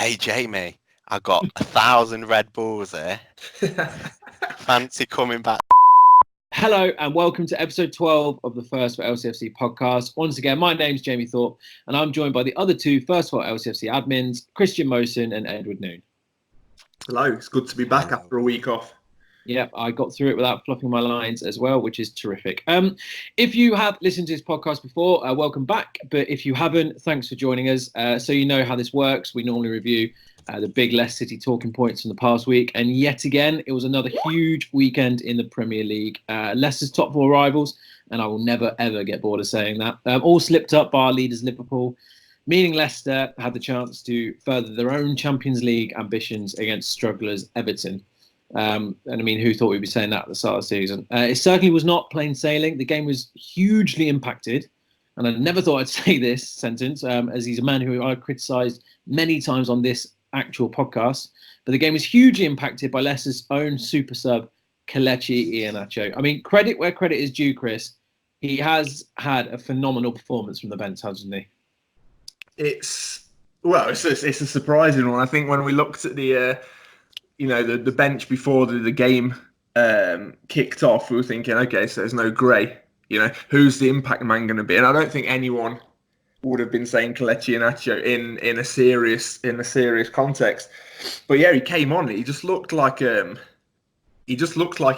Hey, Jamie, I got 1,000 Red Bulls here. Fancy coming back. Hello and welcome to episode 12 of the First4LCFC Podcast. Once again, my name's Jamie Thorpe and I'm joined by the other two First4LCFC admins, Christian Mosen and Edward Noon. Hello, it's good to be back after a week off. Yep, I got through it without fluffing my lines as well, which is terrific. If you have listened to this podcast before, welcome back. But if you haven't, thanks for joining us. So you know how this works. We normally review the big Leicester City talking points from the past week. And yet again, it was another huge weekend in the Premier League. Leicester's top four rivals, and I will never, ever get bored of saying that, all slipped up by our leaders, Liverpool, meaning Leicester had the chance to further their own Champions League ambitions against strugglers Everton. And I mean, who thought we'd be saying that at the start of the season? It certainly was not plain sailing. The game was hugely impacted. And I never thought I'd say this sentence, as he's a man who I criticised many times on this actual podcast. But the game was hugely impacted by Leicester's own super sub, Kelechi Iheanacho. I mean, credit where credit is due, Chris. He has had a phenomenal performance from the bench, hasn't he? It's a surprising one. I think when we looked at the bench before the game kicked off, we were thinking, okay, so there's no Gray. Who's the impact man going to be? And I don't think anyone would have been saying Kelechi Iheanacho in a serious context. But yeah, he came on. He just looked like he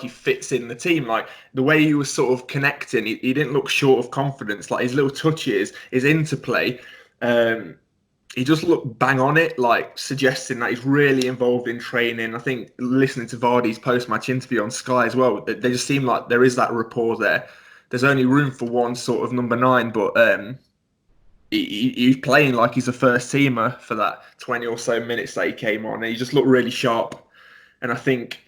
fits in the team. Like the way he was sort of connecting, he didn't look short of confidence. Like his little touches, his interplay. He just looked bang on it, like suggesting that he's really involved in training. I think listening to Vardy's post-match interview on Sky as well, they just seem like there is that rapport there. There's only room for one sort of number 9, but he's playing like he's a first teamer for that 20 or so minutes that he came on. And he just looked really sharp. And I think,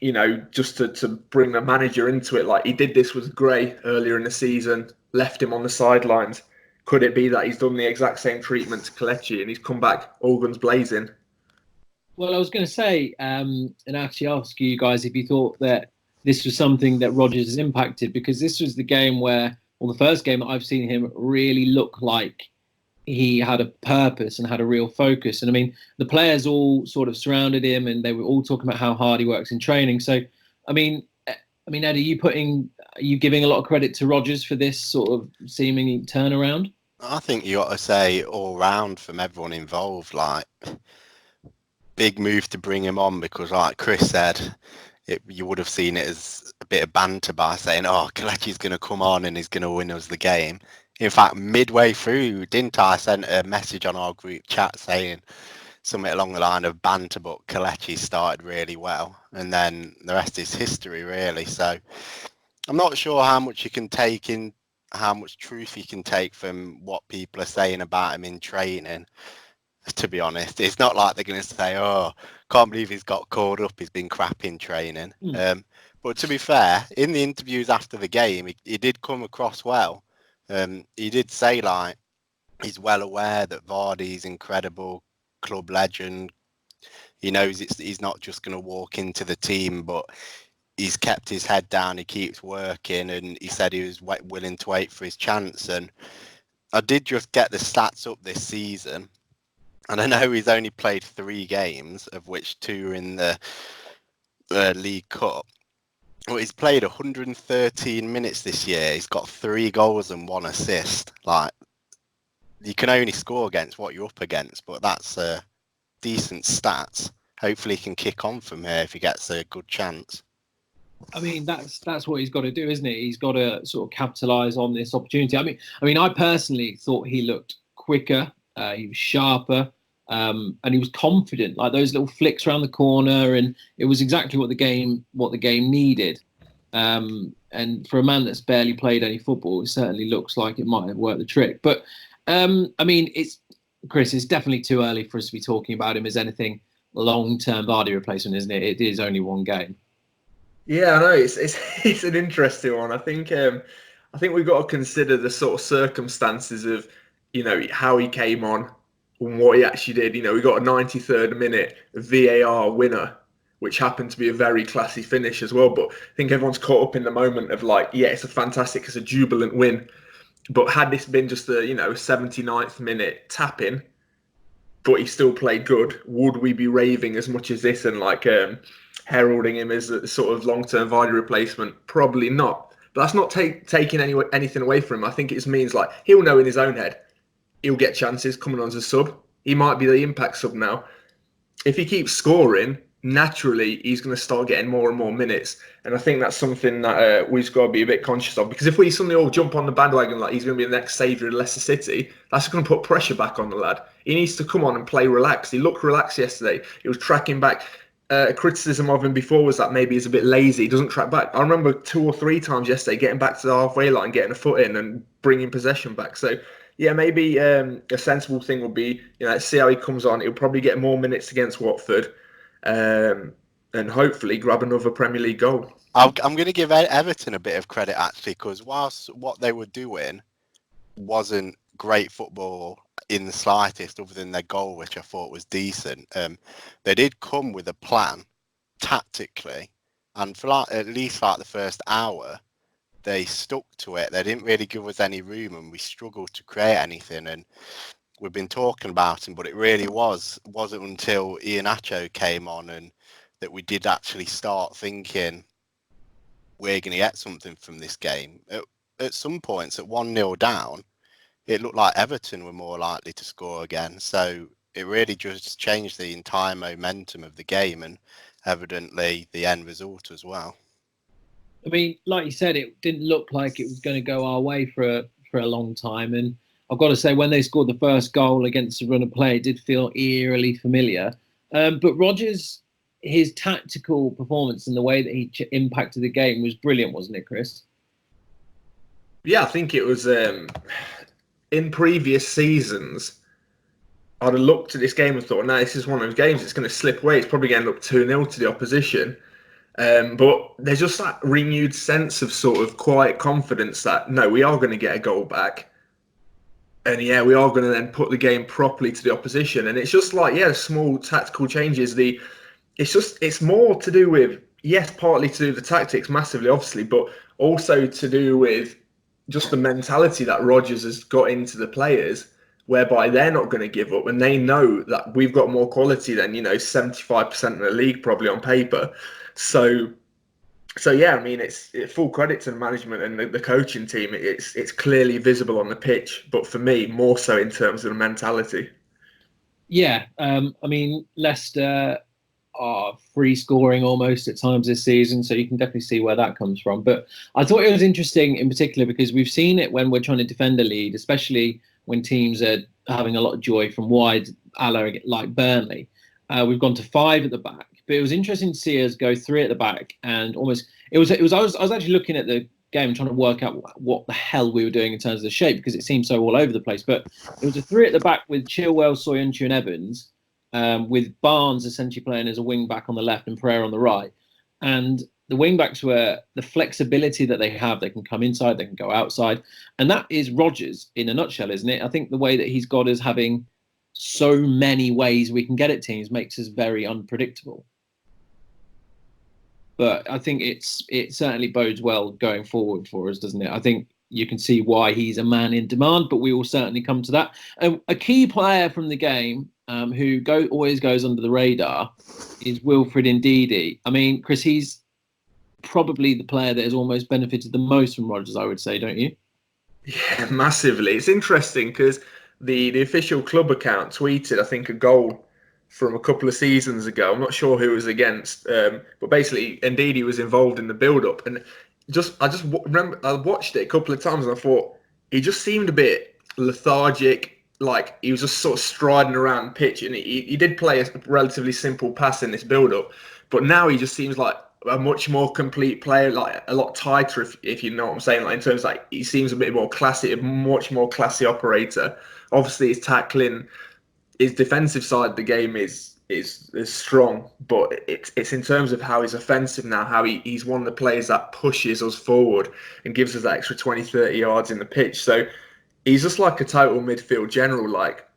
just to bring the manager into it, like he did this with Gray earlier in the season, left him on the sidelines. Could it be that he's done the exact same treatment to Kelechi and he's come back all guns blazing? Well, I was going to say, and actually ask you guys if you thought that this was something that Rodgers has impacted, because this was the game where, the first game that I've seen him really look like he had a purpose and had a real focus. And I mean, the players all sort of surrounded him and they were all talking about how hard he works in training. So, I mean, Ed, are you giving a lot of credit to Rodgers for this sort of seeming turnaround? I think you got to say all round from everyone involved, like big move to bring him on, because like Chris said, you would have seen it as a bit of banter by saying, Kelechi's going to come on and he's going to win us the game. In fact, midway through, didn't I send a message on our group chat saying something along the line of banter, but Kelechi started really well, and then the rest is history, really. So I'm not sure how much you can take in, how much truth you can take from what people are saying about him in training. To be honest, it's not like they're going to say, can't believe he's got called up, he's been crap in training. But to be fair, in the interviews after the game, he did come across well. He did say like he's well aware that Vardy's incredible club legend. He knows he's not just going to walk into the team, but he's kept his head down, he keeps working, and he said he was willing to wait for his chance. And I did just get the stats up this season, and I know he's only played 3 games, of which 2 are in the League Cup. Well, he's played 113 minutes this year. He's got 3 goals and 1 assist. Like, you can only score against what you're up against, but that's decent stats. Hopefully he can kick on from here if he gets a good chance. I mean, that's what he's got to do, isn't it? He's got to sort of capitalise on this opportunity. I mean, I personally thought he looked quicker, he was sharper, and he was confident. Like those little flicks around the corner, and it was exactly what the game needed. And for a man that's barely played any football, it certainly looks like it might have worked the trick. But I mean, it's definitely too early for us to be talking about him as anything long-term Vardy replacement, isn't it? It is only 1 game. Yeah, I know it's an interesting one. I think we've got to consider the sort of circumstances of how he came on and what he actually did. We got a 93rd minute VAR winner, which happened to be a very classy finish as well. But I think everyone's caught up in the moment of like, yeah, it's a jubilant win. But had this been just a 79th minute tap in, but he still played good, would we be raving as much as this and like heralding him as a sort of long-term Vardy replacement? Probably not. But that's not taking anything away from him. I think it just means like he'll know in his own head he'll get chances coming on as a sub. He might be the impact sub now. If he keeps scoring, naturally he's going to start getting more and more minutes. And I think that's something that we've got to be a bit conscious of. Because if we suddenly all jump on the bandwagon like he's going to be the next saviour of Leicester City, that's going to put pressure back on the lad. He needs to come on and play relaxed. He looked relaxed yesterday. He was tracking back. Criticism of him before was that maybe he's a bit lazy. He doesn't track back. I remember 2 or 3 times yesterday getting back to the halfway line, getting a foot in and bringing possession back. So, yeah, maybe a sensible thing would be, let's see how he comes on. He'll probably get more minutes against Watford and hopefully grab another Premier League goal. I'm going to give Everton a bit of credit, actually, because whilst what they were doing wasn't great football in the slightest, other than their goal, which I thought was decent, they did come with a plan tactically, and for at least the first hour, they stuck to it. They didn't really give us any room, and we struggled to create anything. And we've been talking about him, but it really wasn't until Iheanacho came on and that we did actually start thinking we're going to get something from this game. At some points, at 1-0 down, it looked like Everton were more likely to score again. So it really just changed the entire momentum of the game and evidently the end result as well. I mean, like you said, it didn't look like it was going to go our way for a long time. And I've got to say, when they scored the first goal against the run of play, it did feel eerily familiar. But Rodgers, his tactical performance and the way that he impacted the game was brilliant, wasn't it, Chris? Yeah, I think it was... in previous seasons, I'd have looked at this game and thought, no, this is one of those games that's going to slip away. It's probably going to end up 2-0 to the opposition. But there's just that renewed sense of sort of quiet confidence that, no, we are going to get a goal back. And yeah, we are going to then put the game properly to the opposition. And it's just like, yeah, small tactical changes. It's more to do with, yes, partly to do with the tactics massively, obviously, but also to do with just the mentality that Rodgers has got into the players, whereby they're not going to give up and they know that we've got more quality than 75% of the league probably on paper. So yeah, I mean, it's full credit to the management and the coaching team. It's clearly visible on the pitch, but for me, more so in terms of the mentality. Yeah, I mean, Leicester are free scoring almost at times this season, so you can definitely see where that comes from. But I thought it was interesting in particular because we've seen it when we're trying to defend a lead, especially when teams are having a lot of joy from wide, like Burnley. We've gone to 5 at the back, but it was interesting to see us go 3 at the back, and almost I was actually looking at the game and trying to work out what the hell we were doing in terms of the shape because it seemed so all over the place. But it was a 3 at the back with Chilwell, Soyuncu, and Evans. With Barnes essentially playing as a wing back on the left and Pereira on the right. And the wing backs were the flexibility that they have. They can come inside, they can go outside. And that is Rodgers in a nutshell, isn't it? I think the way that he's got us having so many ways we can get at teams makes us very unpredictable. But I think it certainly bodes well going forward for us, doesn't it? I think you can see why he's a man in demand, but we will certainly come to that. A key player from the game who always goes under the radar is Wilfred Ndidi. I mean, Chris, he's probably the player that has almost benefited the most from Rodgers, I would say, don't you? Yeah, massively. It's interesting because the official club account tweeted, I think, a goal from a couple of seasons ago. I'm not sure who it was against, but basically Ndidi was involved in the build-up. And I just remember I watched it a couple of times and I thought he just seemed a bit lethargic. Like he was just sort of striding around the pitch, and he did play a relatively simple pass in this build-up, but now he just seems like a much more complete player, like a lot tighter, if you know what I'm saying. Like in terms of, like, he seems a bit more classy, a much more classy operator. Obviously, his tackling, his defensive side of the game is strong, but it's in terms of how he's offensive now, how he's one of the players that pushes us forward and gives us that extra 20, 30 yards in the pitch. So he's just like a total midfield general. Like,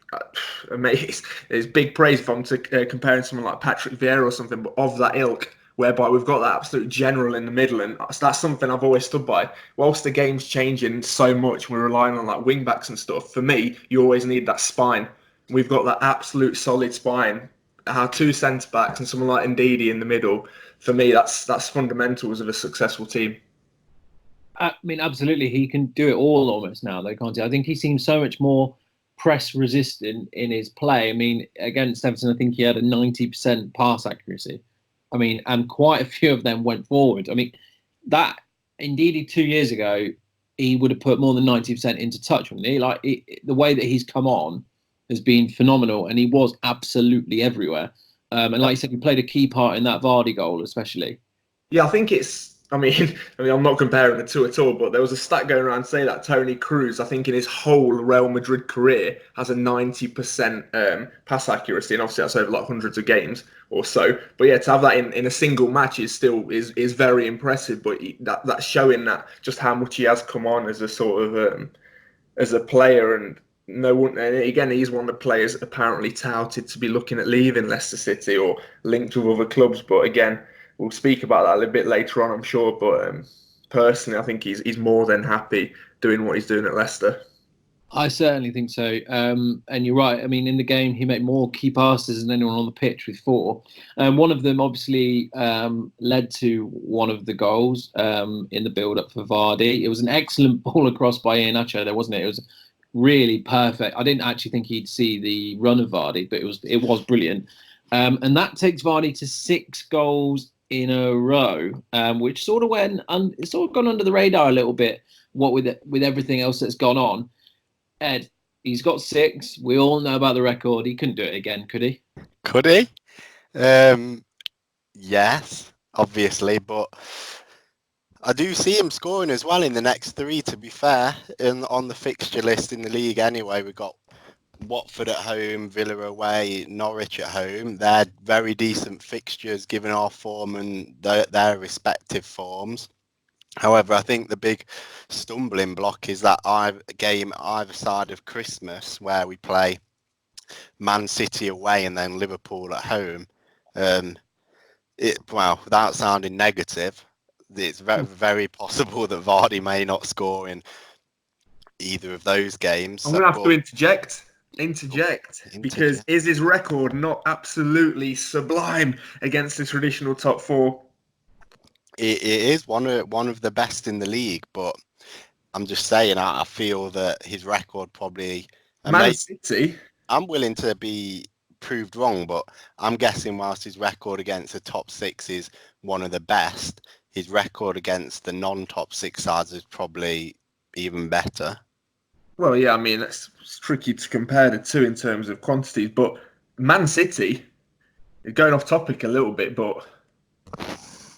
it's big praise if I'm comparing someone like Patrick Vieira or something, but of that ilk, whereby we've got that absolute general in the middle, and that's something I've always stood by. Whilst the game's changing so much, we're relying on like wing backs and stuff. For me, you always need that spine we've got that absolute solid spine. Our two centre backs and someone like Ndidi in the middle. For me, that's fundamentals of a successful team. I mean, absolutely, he can do it all almost now, though, can't he? I think he seems so much more press resistant in his play. I mean, against Everton, I think he had a 90% pass accuracy. I mean, and quite a few of them went forward. I mean, that indeed 2 years ago, he would have put more than 90% into touch, wouldn't he? Like the way that he's come on has been phenomenal, and he was absolutely everywhere. And like you said, he played a key part in that Vardy goal, especially. Yeah, I think it's. I mean, I'm not comparing the two at all, but there was a stat going around saying that Toni Kroos, I think in his whole Real Madrid career, has a 90% pass accuracy, and obviously that's over like hundreds of games or so. But yeah, to have that in a single match is still is very impressive. But that's showing that just how much he has come on as a sort of as a player, and no one. And again, he's one of the players apparently touted to be looking at leaving Leicester City or linked with other clubs. But again, we'll speak about that a little bit later on, I'm sure. But personally, I think he's more than happy doing what he's doing at Leicester. I certainly think so. And you're right. I mean, in the game, he made more key passes than anyone on the pitch with 4. One of them obviously led to one of the goals in the build-up for Vardy. It was an excellent ball across by Iheanacho there, wasn't it? It was really perfect. I didn't actually think he'd see the run of Vardy, but it was brilliant. And that takes Vardy to 6 goals in a row, which sort of it's sort of gone under the radar a little bit. What with everything else that's gone on, Ed, he's got 6. We all know about the record. He couldn't do it again, could he? Could he? Yes, obviously, but I do see him scoring as well in the next 3, to be fair. On the fixture list in the league anyway, we've got Watford at home, Villa away, Norwich at home. They're very decent fixtures given our form and their respective forms. However, I think the big stumbling block is that game either side of Christmas where we play Man City away and then Liverpool at home. Without sounding negative, it's very, very possible that Vardy may not score in either of those games. I'm going to have to interject, because is his record not absolutely sublime against the traditional top 4? It is one of the best in the league, but I'm just saying I feel that his record probably... Man City? I'm willing to be proved wrong, but I'm guessing whilst his record against the top 6 is one of the best, his record against the non-top 6 sides is probably even better. Well, yeah, I mean, it's tricky to compare the two in terms of quantities, but Man City, going off topic a little bit, but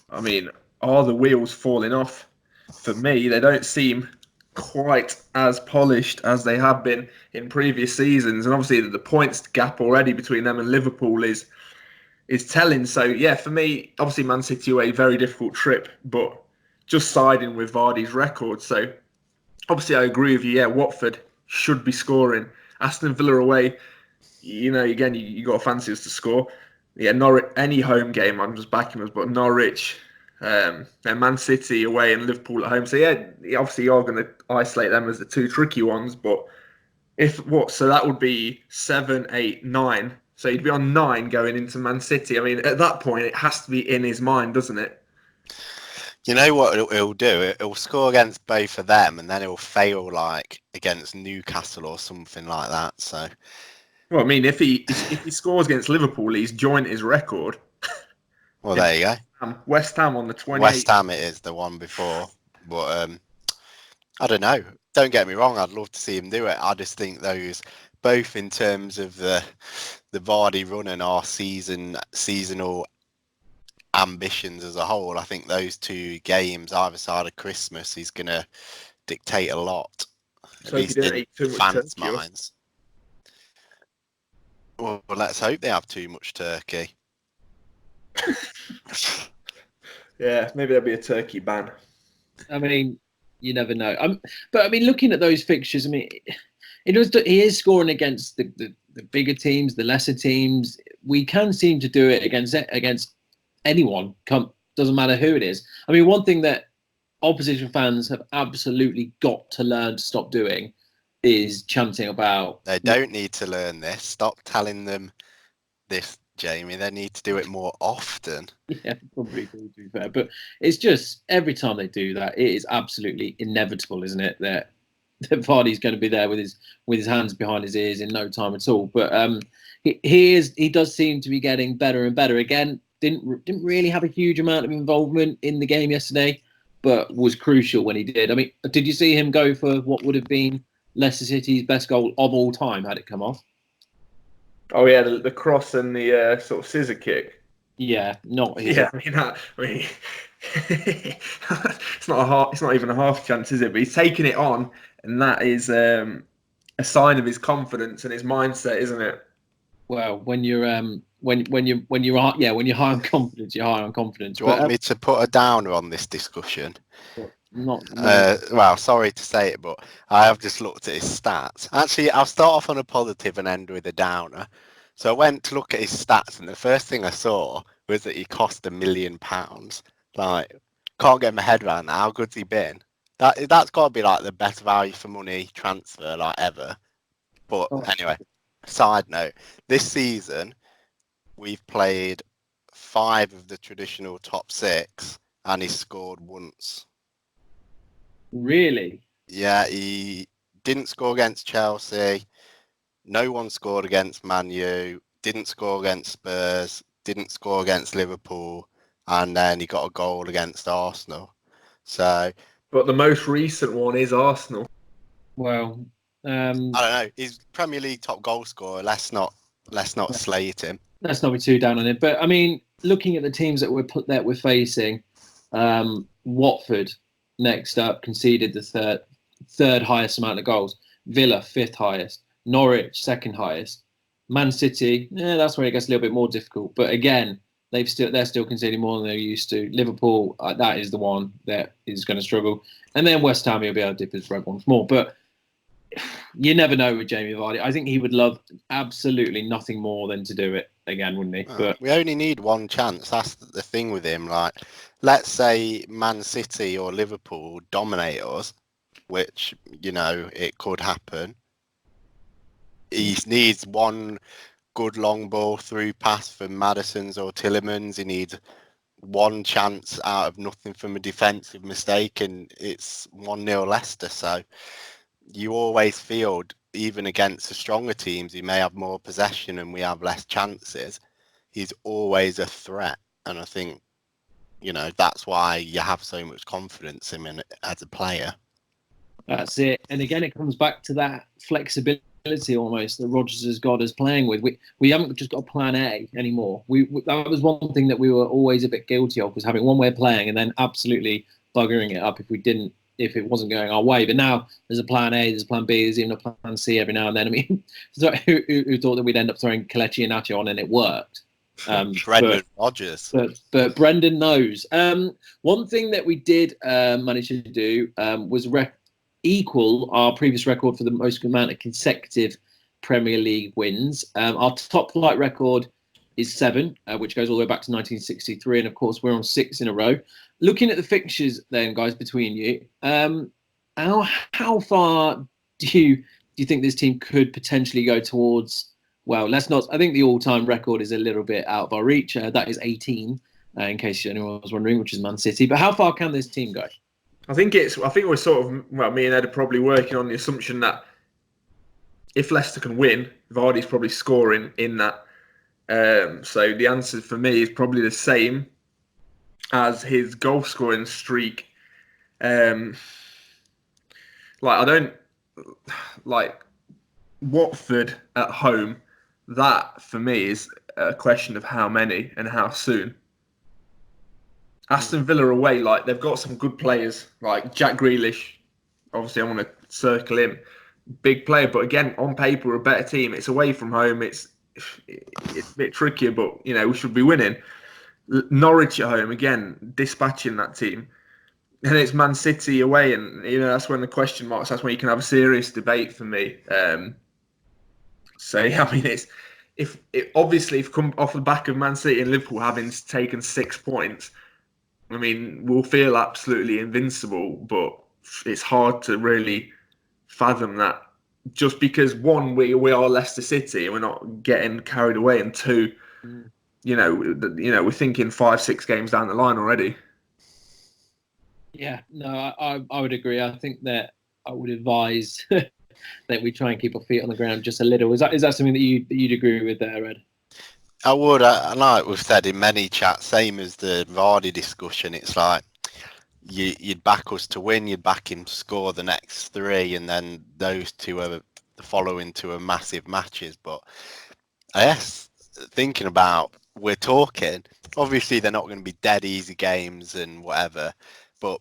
I mean, are the wheels falling off? For me, they don't seem quite as polished as they have been in previous seasons, and obviously the points gap already between them and Liverpool is telling. So yeah, for me, obviously Man City away, very difficult trip, but just siding with Vardy's record. So obviously I agree with you. Yeah, Watford should be scoring. Aston Villa away, again you got to fancy us to score. Yeah, Norwich, any home game, I'm just backing us, but Norwich, and Man City away and Liverpool at home. So yeah, obviously you're going to isolate them as the 2 tricky ones. But so that would be 7, 8, 9. So he'd be on 9 going into Man City. I mean, at that point, it has to be in his mind, doesn't it? You know what it'll do? It'll score against both of them, and then it'll fail like against Newcastle or something like that. So, well, I mean, if he scores against Liverpool, he's joined his record. Well, there you go. West Ham on the 28th. West Ham it is the one before, but I don't know. Don't get me wrong. I'd love to see him do it. I just think those, both in terms of the Vardy run and our seasonal ambitions as a whole, I think those 2 games either side of Christmas is going to dictate a lot, at least in fans' minds. Well, let's hope they have too much turkey. Yeah, maybe there'll be a turkey ban. I mean, you never know. But I mean, looking at those fixtures, I mean, he is scoring against the bigger teams, the lesser teams. We can seem to do it against anyone. Doesn't matter who it is. I mean, one thing that opposition fans have absolutely got to learn to stop doing is chanting about. They don't need to learn this. Stop telling them this, Jamie. They need to do it more often. Yeah, probably do, to be fair. But it's just every time they do that, it is absolutely inevitable, isn't it? That Vardy's going to be there with his hands behind his ears in no time at all. But he does seem to be getting better and better. Again, didn't really have a huge amount of involvement in the game yesterday, but was crucial when he did. I mean, did you see him go for what would have been Leicester City's best goal of all time had it come off? Oh yeah, the cross and the sort of scissor kick. Yeah, not his. Yeah, I mean, it's not even a half chance, is it? But he's taking it on, and that is a sign of his confidence and his mindset, isn't it? Well, when you're high on confidence, you're high on confidence. Do you want me to put a downer on this discussion? No. Well, sorry to say it, but I have just looked at his stats. Actually, I'll start off on a positive and end with a downer. So I went to look at his stats, and the first thing I saw was that he cost £1 million. Like, can't get my head around that. How good's he been? That's got to be like the best value for money transfer like ever. But anyway, side note: this season we've played 5 of the traditional top 6, and he scored once. Really? Yeah, he didn't score against Chelsea. No one scored against Man U. Didn't score against Spurs. Didn't score against Liverpool. And then he got a goal against Arsenal. So, but the most recent one is Arsenal. Well, I don't know. He's Premier League top goal scorer. Let's not slate him. Let's not be too down on it. But I mean, looking at the teams that we're facing, Watford next up conceded the third highest amount of goals. Villa 5th highest. Norwich 2nd highest. Man City, that's where it gets a little bit more difficult. But again, they're still conceding more than they're used to. Liverpool, that is the one that is going to struggle. And then West Ham, he'll be able to dip his bread once more. But you never know with Jamie Vardy. I think he would love absolutely nothing more than to do it again, wouldn't he? But we only need one chance. That's the thing with him. Like, let's say Man City or Liverpool dominate us, which, it could happen. He needs one good long ball through pass from Maddison's or Tielemans. He needs one chance out of nothing from a defensive mistake, and it's 1-0 Leicester. So you always feel, even against the stronger teams, he may have more possession and we have less chances. He's always a threat, and I think, that's why you have so much confidence in him as a player. That's it. And again, it comes back to that flexibility almost that Rodgers has got us playing with. We haven't just got a plan A anymore. That was one thing that we were always a bit guilty of, was having one way of playing and then absolutely buggering it up if it wasn't going our way. But now there's a plan A, there's a plan B, there's even a plan C every now and then. I mean, who thought that we'd end up throwing Kelechi Iheanacho on and it worked? Brendan Rodgers. But Brendan knows. One thing that we did manage to do was equal our previous record for the most amount of consecutive Premier League wins. Our top flight record is 7, which goes all the way back to 1963, and of course we're on 6 in a row. Looking at the fixtures, then, guys, between you, how far do you think this team could potentially go towards? Well, let's not. I think the all-time record is a little bit out of our reach. That is 18, in case anyone was wondering, which is Man City. But how far can this team go? I think we're sort of, me and Ed are probably working on the assumption that if Leicester can win, Vardy's probably scoring in that. So the answer for me is probably the same as his goal scoring streak. Watford at home. That for me is a question of how many and how soon. Aston Villa away, they've got some good players, like Jack Grealish. Obviously, I want to circle him. Big player, but again, on paper, we're a better team. It's away from home. It's a bit trickier, but we should be winning. Norwich at home, again, dispatching that team. And it's Man City away, and that's when the question marks. That's when you can have a serious debate for me. If come off the back of Man City and Liverpool having taken 6 points, I mean, we'll feel absolutely invincible, but it's hard to really fathom that just because one, we are Leicester City and we're not getting carried away, and two, we're thinking 5-6 games down the line already. Yeah, no, I would agree. I think that I would advise that we try and keep our feet on the ground just a little. Is that something that you'd agree with there, Ed? I would. Like we've said in many chats, same as the Vardy discussion, it's like you'd back us to win, you'd back him to score the next 3, and then those 2 are following to a massive matches. But I guess thinking about, we're talking, obviously they're not going to be dead easy games and whatever, but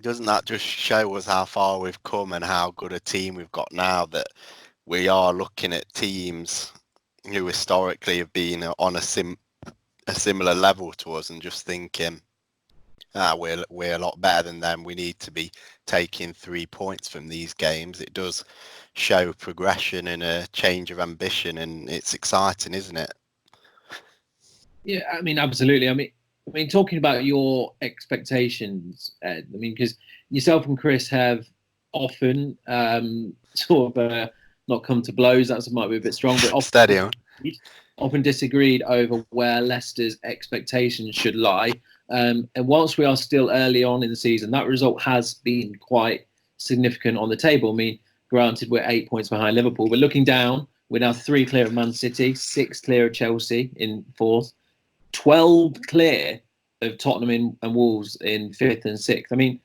doesn't that just show us how far we've come and how good a team we've got now, that we are looking at teams who historically have been on a similar level to us and just thinking, we're a lot better than them. We need to be taking 3 points from these games. It does show progression and a change of ambition, and it's exciting, isn't it? Yeah, I mean, absolutely. I mean, talking about your expectations, Ed, I mean, because yourself and Chris have often sort of not come to blows. That might be a bit strong, but often disagreed over where Leicester's expectations should lie. And whilst we are still early on in the season, that result has been quite significant on the table. I mean, granted, we're 8 points behind Liverpool, but looking down, we're now 3 clear of Man City, 6 clear of Chelsea in 4th, 12 clear of Tottenham and Wolves in 5th and 6th. I mean,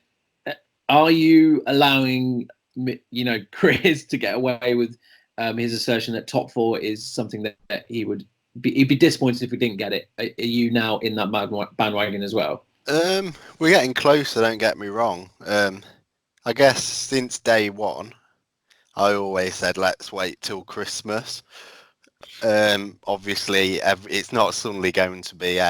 are you allowing, Chris to get away with his assertion that top 4 is something that he'd be disappointed if we didn't get it? Are you now in that bandwagon as well? We're getting closer, don't get me wrong. I guess since day one, I always said let's wait till Christmas. Obviously, it's not suddenly going to be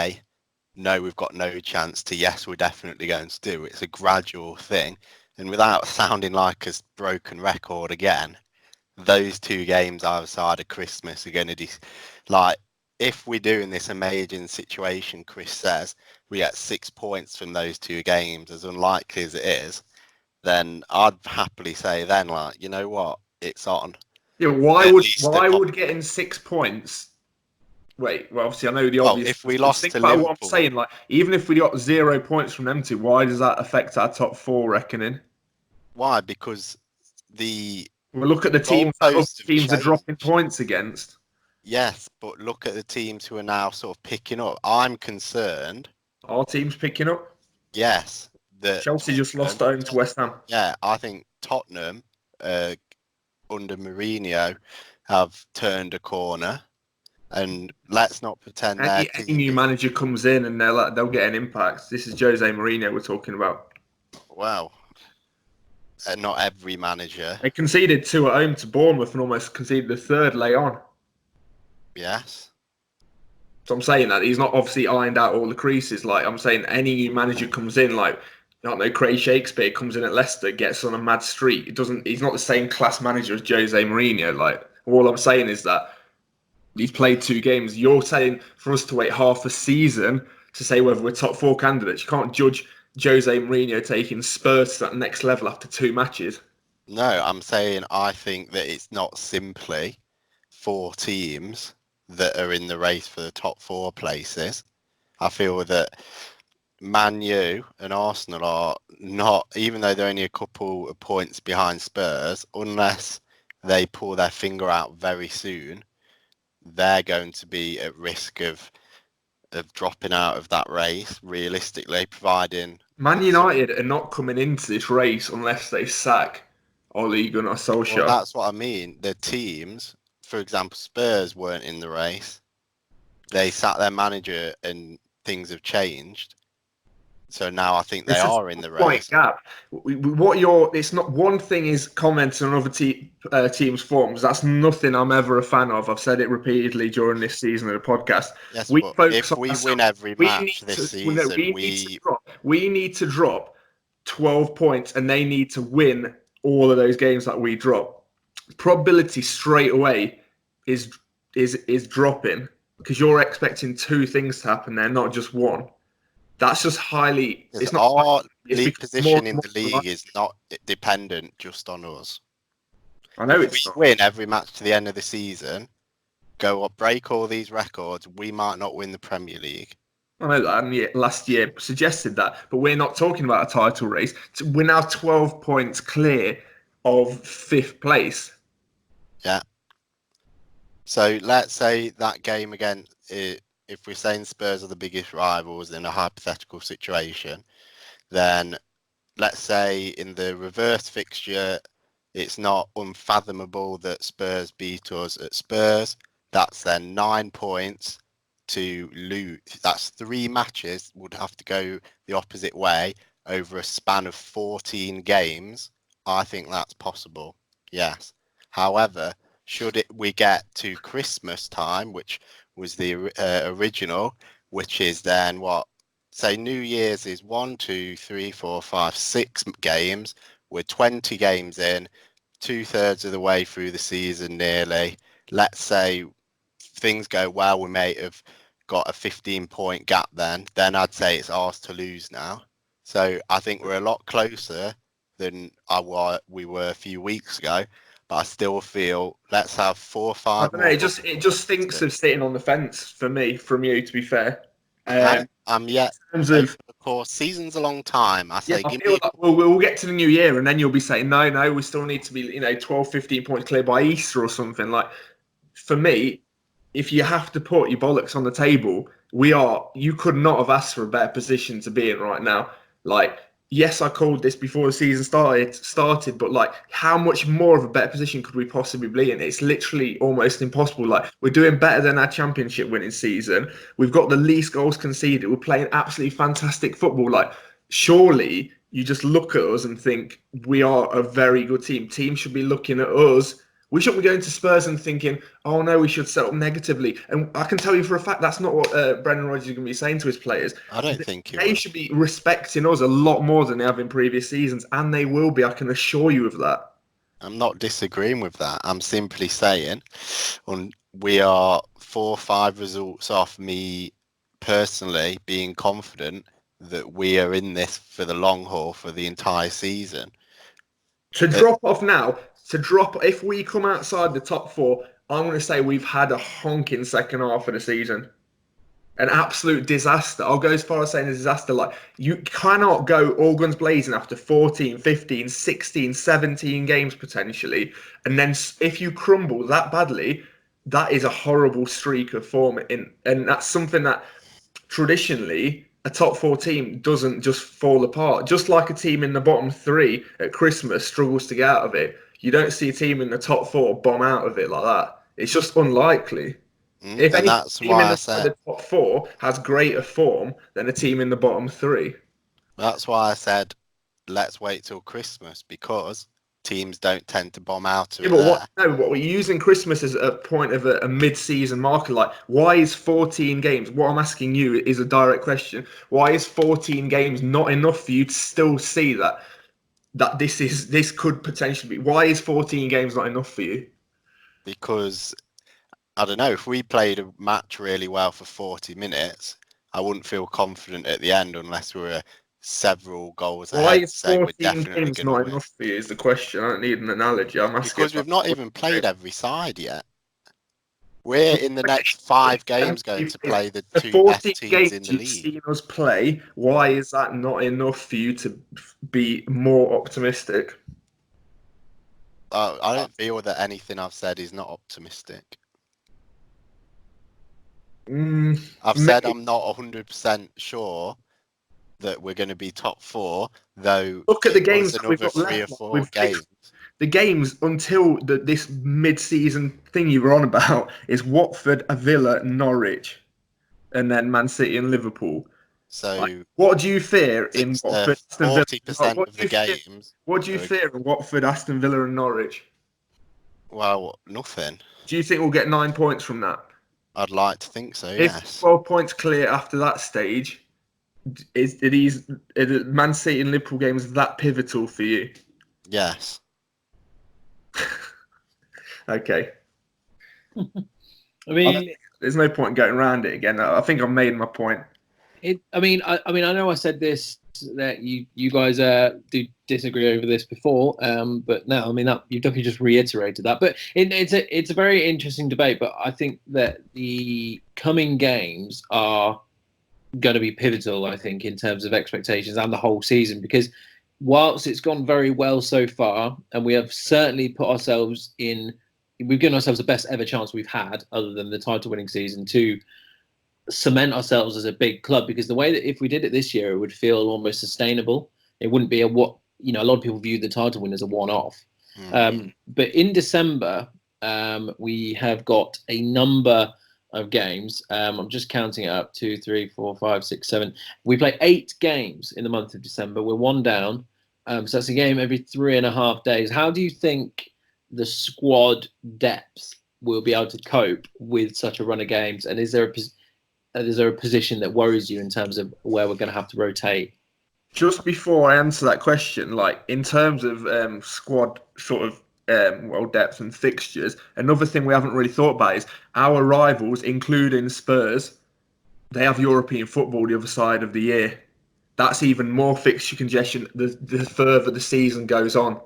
no, we've got no chance to yes, we're definitely going to do. It's a gradual thing, and without sounding like a broken record again, those 2 games either side of Christmas are going to if we're doing this amazing situation, Chris says we get 6 points from those 2 games, as unlikely as it is, then I'd happily say then, you know what, it's on. Yeah, why would getting 6 points? Wait, well, obviously I know the obvious. If we lost to Liverpool, what I'm saying, even if we got 0 points from them 2, why does that affect our top 4 reckoning? Why? Because look at the teams are dropping points against. Yes, but look at the teams who are now sort of picking up. I'm concerned. Our team's picking up? Yes. Chelsea just lost home to West Ham. Yeah, I think Tottenham, under Mourinho, have turned a corner. And let's not pretend any new manager comes in and they'll get an impact. This is Jose Mourinho we're talking about. Well, not every manager. They conceded 2 at home to Bournemouth and almost conceded the 3rd late on. Yes. So I'm saying that he's not obviously ironed out all the creases. I'm saying any new manager comes in, I don't know, Craig Shakespeare comes in at Leicester, gets on a mad streak. He's not the same class manager as Jose Mourinho. All I'm saying is that he's played 2 games. You're saying for us to wait half a season to say whether we're top 4 candidates. You can't judge Jose Mourinho taking Spurs to that next level after 2 matches. No, I'm saying I think that it's not simply 4 teams that are in the race for the top 4 places. I feel that Man U and Arsenal are not, even though they're only a couple of points behind Spurs, unless they pull their finger out very soon, they're going to be at risk of dropping out of that race, realistically, providing... Man United are not coming into this race unless they sack Ole Gunnar Solskjaer. Well, that's what I mean. The teams, for example, Spurs weren't in the race. They sacked their manager and things have changed. So now I think they are in the race. Gap. It's not one thing is commenting on other teams' forms. That's nothing I'm ever a fan of. I've said it repeatedly during this season of the podcast. Yes, if we win every match this season, we need to drop 12 points, and they need to win all of those games that we drop. Probability straight away is dropping because you're expecting 2 things to happen there, not just one. That's just highly. It's not our league position in the league is not dependent just on us. I know if it's we not. win every match to the end of the season, go up, break all these records, we might not win the Premier League. I know that, and last year suggested that, but we're not talking about a title race. We're now 12 points clear of 5th place. Yeah. So let's say that game again, if we're saying Spurs are the biggest rivals in a hypothetical situation, then let's say in the reverse fixture, it's not unfathomable that Spurs beat us at Spurs. That's then 9 points to lose. That's 3 matches would have to go the opposite way over a span of 14 games. I think that's possible. Yes. However, should we get to Christmas time, which was the original, which is then what? Say New Year's is 1, 2, 3, 4, 5, 6 games. We're 20 games in, 2/3 of the way through the season nearly. Let's say things go well, we may have got a 15-point gap then I'd say it's ours to lose now. So I think we're a lot closer than we were a few weeks ago, but I still feel let's have 4 or 5 I don't know. more. It just stinks of sitting on the fence for me from you. To be fair, I'm yet. in terms of course, season's a long time. I say, I feel like we'll get to the new year, and then you'll be saying, no, we still need to be 12, 15 points clear by Easter or something. Like for me, if you have to put your bollocks on the table, you could not have asked for a better position to be in right now. Like, yes, I called this before the season started, but like, how much more of a better position could we possibly be in? It's literally almost impossible. Like, we're doing better than our championship winning season. We've got the least goals conceded. We're playing absolutely fantastic football. Like, surely you just look at us and think we are a very good team. Teams should be looking at us. We shouldn't be going to Spurs and thinking, oh no, we should set up negatively. And I can tell you for a fact that's not what Brendan Rodgers is going to be saying to his players. I don't think they should be respecting us a lot more than they have in previous seasons, and they will be. I can assure you of that. I'm not disagreeing with that. I'm simply saying we are 4 or 5 results off me personally being confident that we are in this for the long haul for the entire season. Drop off now, if we come outside the top 4, I'm going to say we've had a honking second half of the season. An absolute disaster. I'll go as far as saying a disaster. Like, you cannot go all guns blazing after 14, 15, 16, 17 games potentially. And then if you crumble that badly, that is a horrible streak of form. And that's something that traditionally a top 4 team doesn't just fall apart. Just like a team in the bottom 3 at Christmas struggles to get out of it, you don't see a team in the top 4 bomb out of it like that. It's just unlikely. If any team in the top 4 has greater form than a team in the bottom 3. That's why I said let's wait till Christmas, because teams don't tend to bomb out of what we're using Christmas as a point of a mid-season marker. Like, why is 14 games? What I'm asking you is a direct question. Why is 14 games not enough for you to still see that this could potentially be? Why is 14 games not enough for you? Because I don't know, if we played a match really well for 40 minutes, I wouldn't feel confident at the end unless we were several goals ahead. Why is 14 games not enough for you is the question. I don't need an analogy. I'm asking. Because we've not even played every side yet. We're in the next 5 games going to play the 2 best teams in the league. You've seen us play. Why is that not enough for you to be more optimistic? I don't feel that anything I've said is not optimistic. I've said I'm not 100% sure that we're going to be top 4, though. Look at the games that we've got 3 or 4 games. The games until this mid-season thing you were on about is Watford, Villa, Norwich, and then Man City and Liverpool. So what do you fear in Watford, 40% of the games? What do you fear in Watford, Aston Villa, and Norwich? Well, nothing. Do you think we'll get 9 points from that? I'd like to think so, if yes. 12 points clear after that stage, are the Man City and Liverpool games that pivotal for you? Yes. Okay. I mean, there's no point going around it again. I think I've made my point. I know I said this that you guys do disagree over this before, but now, I mean, that you've definitely just reiterated that. But it's a very interesting debate. But I think that the coming games are going to be pivotal, I think, in terms of expectations and the whole season, because whilst it's gone very well so far, and we have certainly we've given ourselves the best ever chance we've had, other than the title-winning season, to cement ourselves as a big club. Because the way that if we did it this year, it would feel almost sustainable. It wouldn't be a lot of people view the title win as a one-off. But in December, we have got a number of games. I'm just counting it up: 2, 3, 4, 5, 6, 7. We play 8 games in the month of December. We're one down. So that's a game every 3.5 days. How do you think the squad depth will be able to cope with such a run of games? And is there a position that worries you in terms of where we're going to have to rotate? Just before I answer that question, like in terms of squad sort of depth and fixtures, another thing we haven't really thought about is our rivals, including Spurs, they have European football the other side of the year. That's even more fixture congestion the further the season goes on.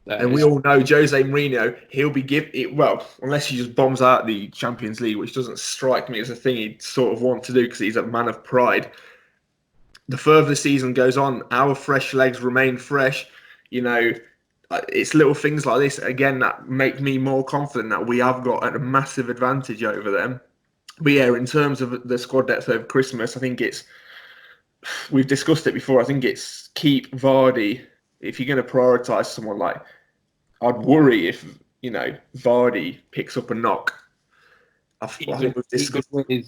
We all know Jose Mourinho, he'll be unless he just bombs out the Champions League, which doesn't strike me as a thing he'd sort of want to do because he's a man of pride. The further the season goes on, our fresh legs remain fresh. It's little things like this, again, that make me more confident that we have got a massive advantage over them. But yeah, in terms of the squad depth over Christmas, I think we've discussed it before, I think it's keep Vardy. If you're going to prioritise someone, like, I'd worry if, Vardy picks up a knock. I think we've discussed with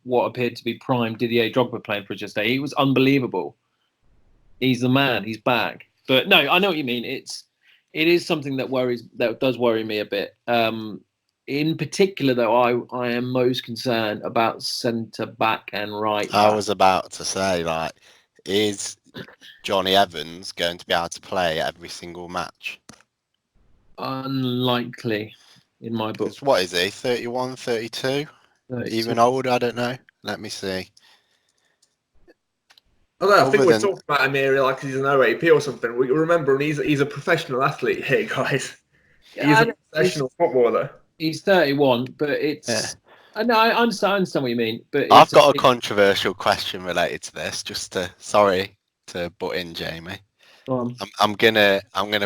what appeared to be prime Didier Drogba playing for us yesterday. He was unbelievable. He's the man. He's back. But no, I know what you mean. It is something that does worry me a bit. In particular, though, I am most concerned about centre back and right back. I was about to say, is Johnny Evans going to be able to play every single match? Unlikely, in my book. What is he? 31, 32? 32. Even older? I don't know. Let me see. I think we're talking about him here like he's an OAP or something. We remember, he's a professional athlete here, guys. He's a professional footballer. He's 31, but it's... Yeah. I understand what you mean. But I've got a controversial question related to this. Sorry to butt in, Jamie. I'm gonna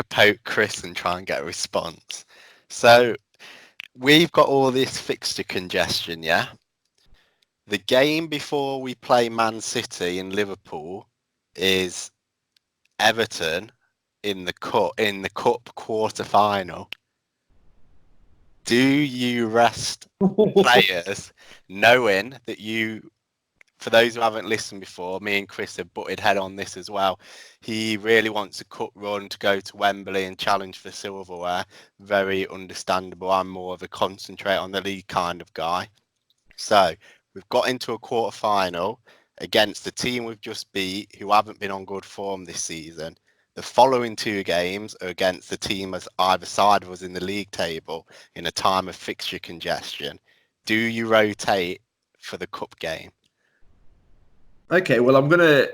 poke Chris and try and get a response. So we've got all this fixture congestion, yeah. The game before we play Man City and Liverpool is Everton in the cup quarter final. Do you rest players knowing that for those who haven't listened before, me and Chris have butted head on this as well. He really wants a cup run to go to Wembley and challenge for silverware. Very understandable. I'm more of a concentrate on the league kind of guy. So we've got into a quarter final against the team we've just beat who haven't been on good form this season. The following 2 games are against the team as either side of us in the league table in a time of fixture congestion. Do you rotate for the cup game? Okay, well, I'm going to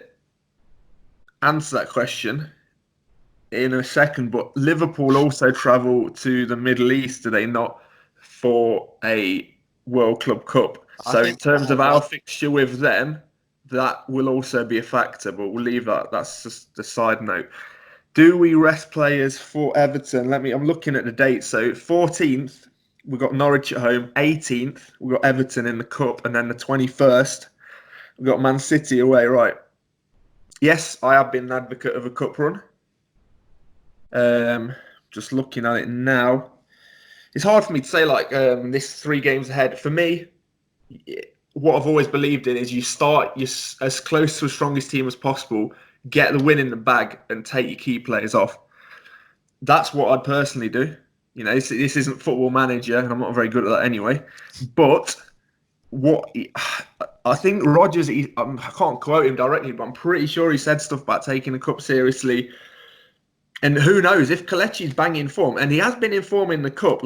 answer that question in a second, but Liverpool also travel to the Middle East, do they not, for a World Club Cup? So in terms of our fixture with them, that will also be a factor, but we'll leave that. That's just the side note. Do we rest players for Everton? I'm looking at the dates. So 14th, we've got Norwich at home. 18th, we've got Everton in the Cup. And then the 21st, we've got Man City away, right? Yes, I have been an advocate of a cup run. Just looking at it now. It's hard for me to say, this 3 games ahead. For me, what I've always believed in is you start as close to a strongest team as possible, get the win in the bag, and take your key players off. That's what I'd personally do. This isn't Football Manager, and I'm not very good at that anyway. But I think Rodgers, I can't quote him directly, but I'm pretty sure he said stuff about taking the cup seriously. And who knows, if Kelechi's banging form, and he has been in form in the cup,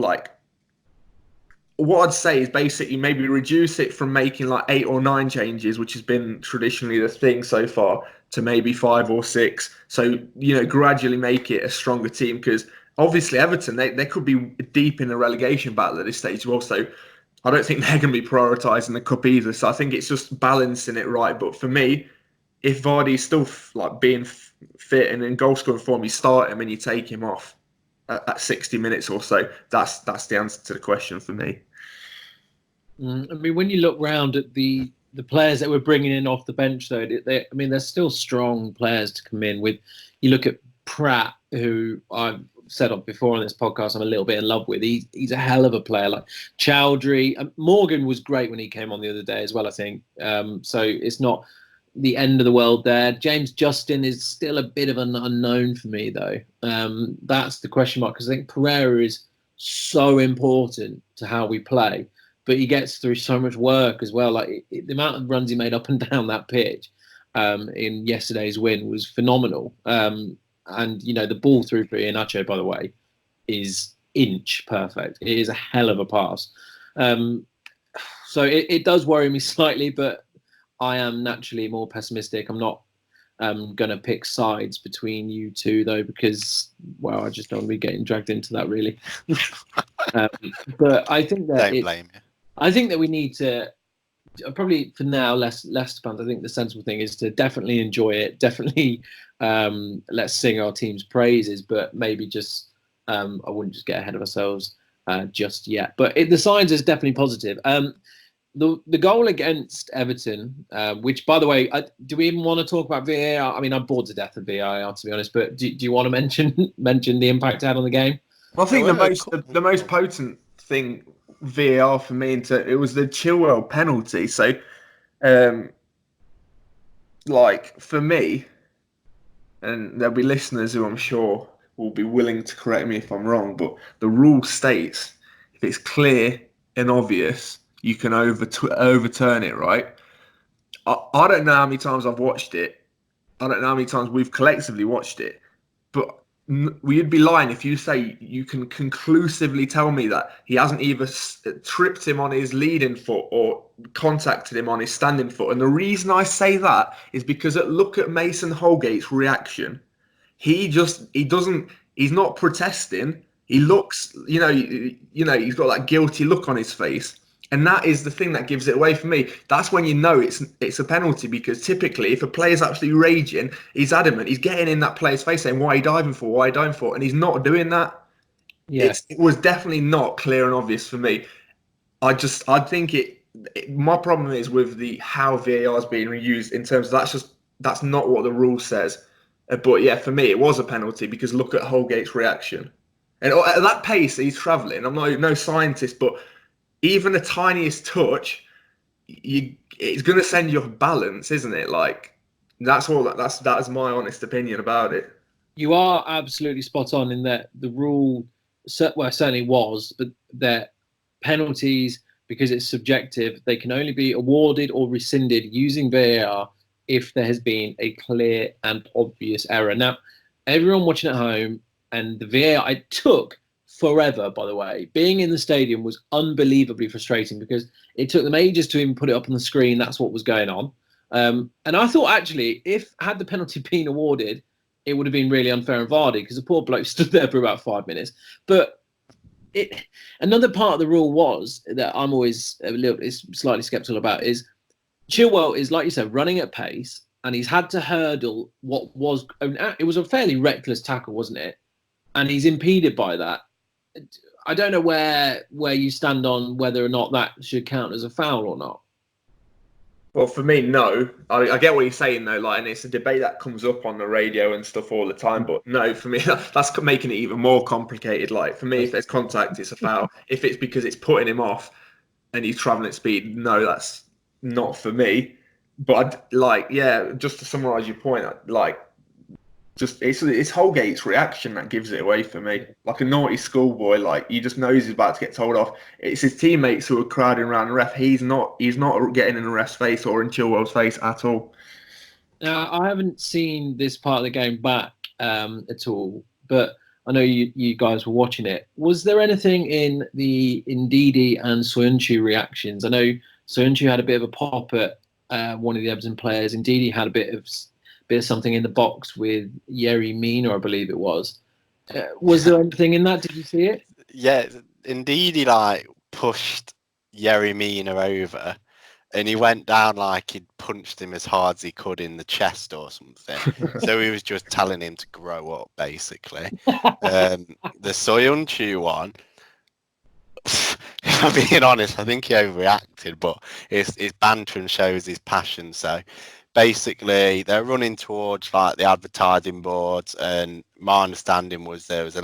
what I'd say is basically maybe reduce it from making like 8 or 9 changes, which has been traditionally the thing so far, to maybe 5 or 6. So, gradually make it a stronger team, because obviously Everton, they could be deep in the relegation battle at this stage as well. So I don't think they're going to be prioritising the cup either. So I think it's just balancing it right. But for me, if Vardy's still being fit and in goal scoring form, you start him and you take him off at 60 minutes or so. That's the answer to the question for me. I mean, when you look round at the players that we're bringing in off the bench, though, they're still strong players to come in with. You look at Pratt, who I've said on before on this podcast, I'm a little bit in love with. He's a hell of a player. Like Chowdhury, Morgan was great when he came on the other day as well, I think. So it's not the end of the world there. James Justin is still a bit of an unknown for me, though. That's the question mark, because I think Pereira is so important to how we play. But he gets through so much work as well. Like the amount of runs he made up and down that pitch in yesterday's win was phenomenal. And the ball through for Iheanacho, by the way, is inch perfect. It is a hell of a pass. So it does worry me slightly, but I am naturally more pessimistic. I'm not going to pick sides between you two, though, because, well, I just don't want to be getting dragged into that, really. But I think that don't blame you. I think that we need to probably for now Leicester fans. I think the sensible thing is to definitely enjoy it. Definitely let's sing our team's praises, but maybe just I wouldn't just get ahead of ourselves just yet. But the signs is definitely positive. The goal against Everton, which, by the way, do we even want to talk about VAR? I mean, I'm bored to death of VAR, to be honest. But do you want to mention the impact it had on the game? Well, I think the most potent thing VAR for me, it was the Chilwell penalty. So, for me, and there'll be listeners who I'm sure will be willing to correct me if I'm wrong, but the rule states if it's clear and obvious, you can overturn it, right? I don't know how many times I've watched it. I don't know how many times we've collectively watched it, but we'd be lying if you say you can conclusively tell me that he hasn't either tripped him on his leading foot or contacted him on his standing foot. And the reason I say that is because look at Mason Holgate's reaction. He's not protesting. He looks, he's got that guilty look on his face. And that is the thing that gives it away for me. That's when you know it's a penalty, because typically if a player's absolutely raging, he's adamant, he's getting in that player's face saying, why are you diving for? And he's not doing that. Yes. It was definitely not clear and obvious for me. I think my problem is with how VAR is being used in terms of that's not what the rule says. But yeah, for me, it was a penalty, because look at Holgate's reaction. And at that pace he's travelling, I'm no scientist, but even the tiniest touch, it's going to send you off balance, isn't it? Like, that is my honest opinion about it. You are absolutely spot on in that the rule, certainly was, but that penalties, because it's subjective, they can only be awarded or rescinded using VAR if there has been a clear and obvious error. Now, everyone watching at home, and the VAR, it took forever, by the way. Being in the stadium was unbelievably frustrating, because it took them ages to even put it up on the screen. That's what was going on. And I thought, actually, had the penalty been awarded, it would have been really unfair on Vardy, because the poor bloke stood there for about 5 minutes. But another part of the rule was that I'm always slightly skeptical about is Chilwell is, like you said, running at pace, and he's had to hurdle it was a fairly reckless tackle, wasn't it? And he's impeded by that. I don't know where you stand on whether or not that should count as a foul or not. Well, for me, no. I get what you're saying, though, and it's a debate that comes up on the radio and stuff all the time. But no, for me, that's making it even more complicated. Like, for me, if there's contact, it's a foul. If it's because it's putting him off and he's travelling at speed, no, that's not for me. But just to summarise your point, it's Holgate's reaction that gives it away for me. Like a naughty schoolboy, he just knows he's about to get told off. It's his teammates who are crowding around the ref. He's not getting in the ref's face or in Chilwell's face at all. Now, I haven't seen this part of the game back at all, but I know you guys were watching it. Was there anything in the Ndidi and Soyuncu reactions? I know Soyuncu had a bit of a pop at one of the Everton players. Ndidi had a bit of something in the box with Yerry Mina, I believe it was. Was there anything in that? Did you see it? Yeah, indeed, he like pushed Yerry Mina over, and he went down like he'd punched him as hard as he could in the chest or something. So he was just telling him to grow up, basically. The Soyuncu one, if I'm being honest, I think he overreacted, but his banter and shows his passion. So basically, they're running towards like the advertising boards, and my understanding was there was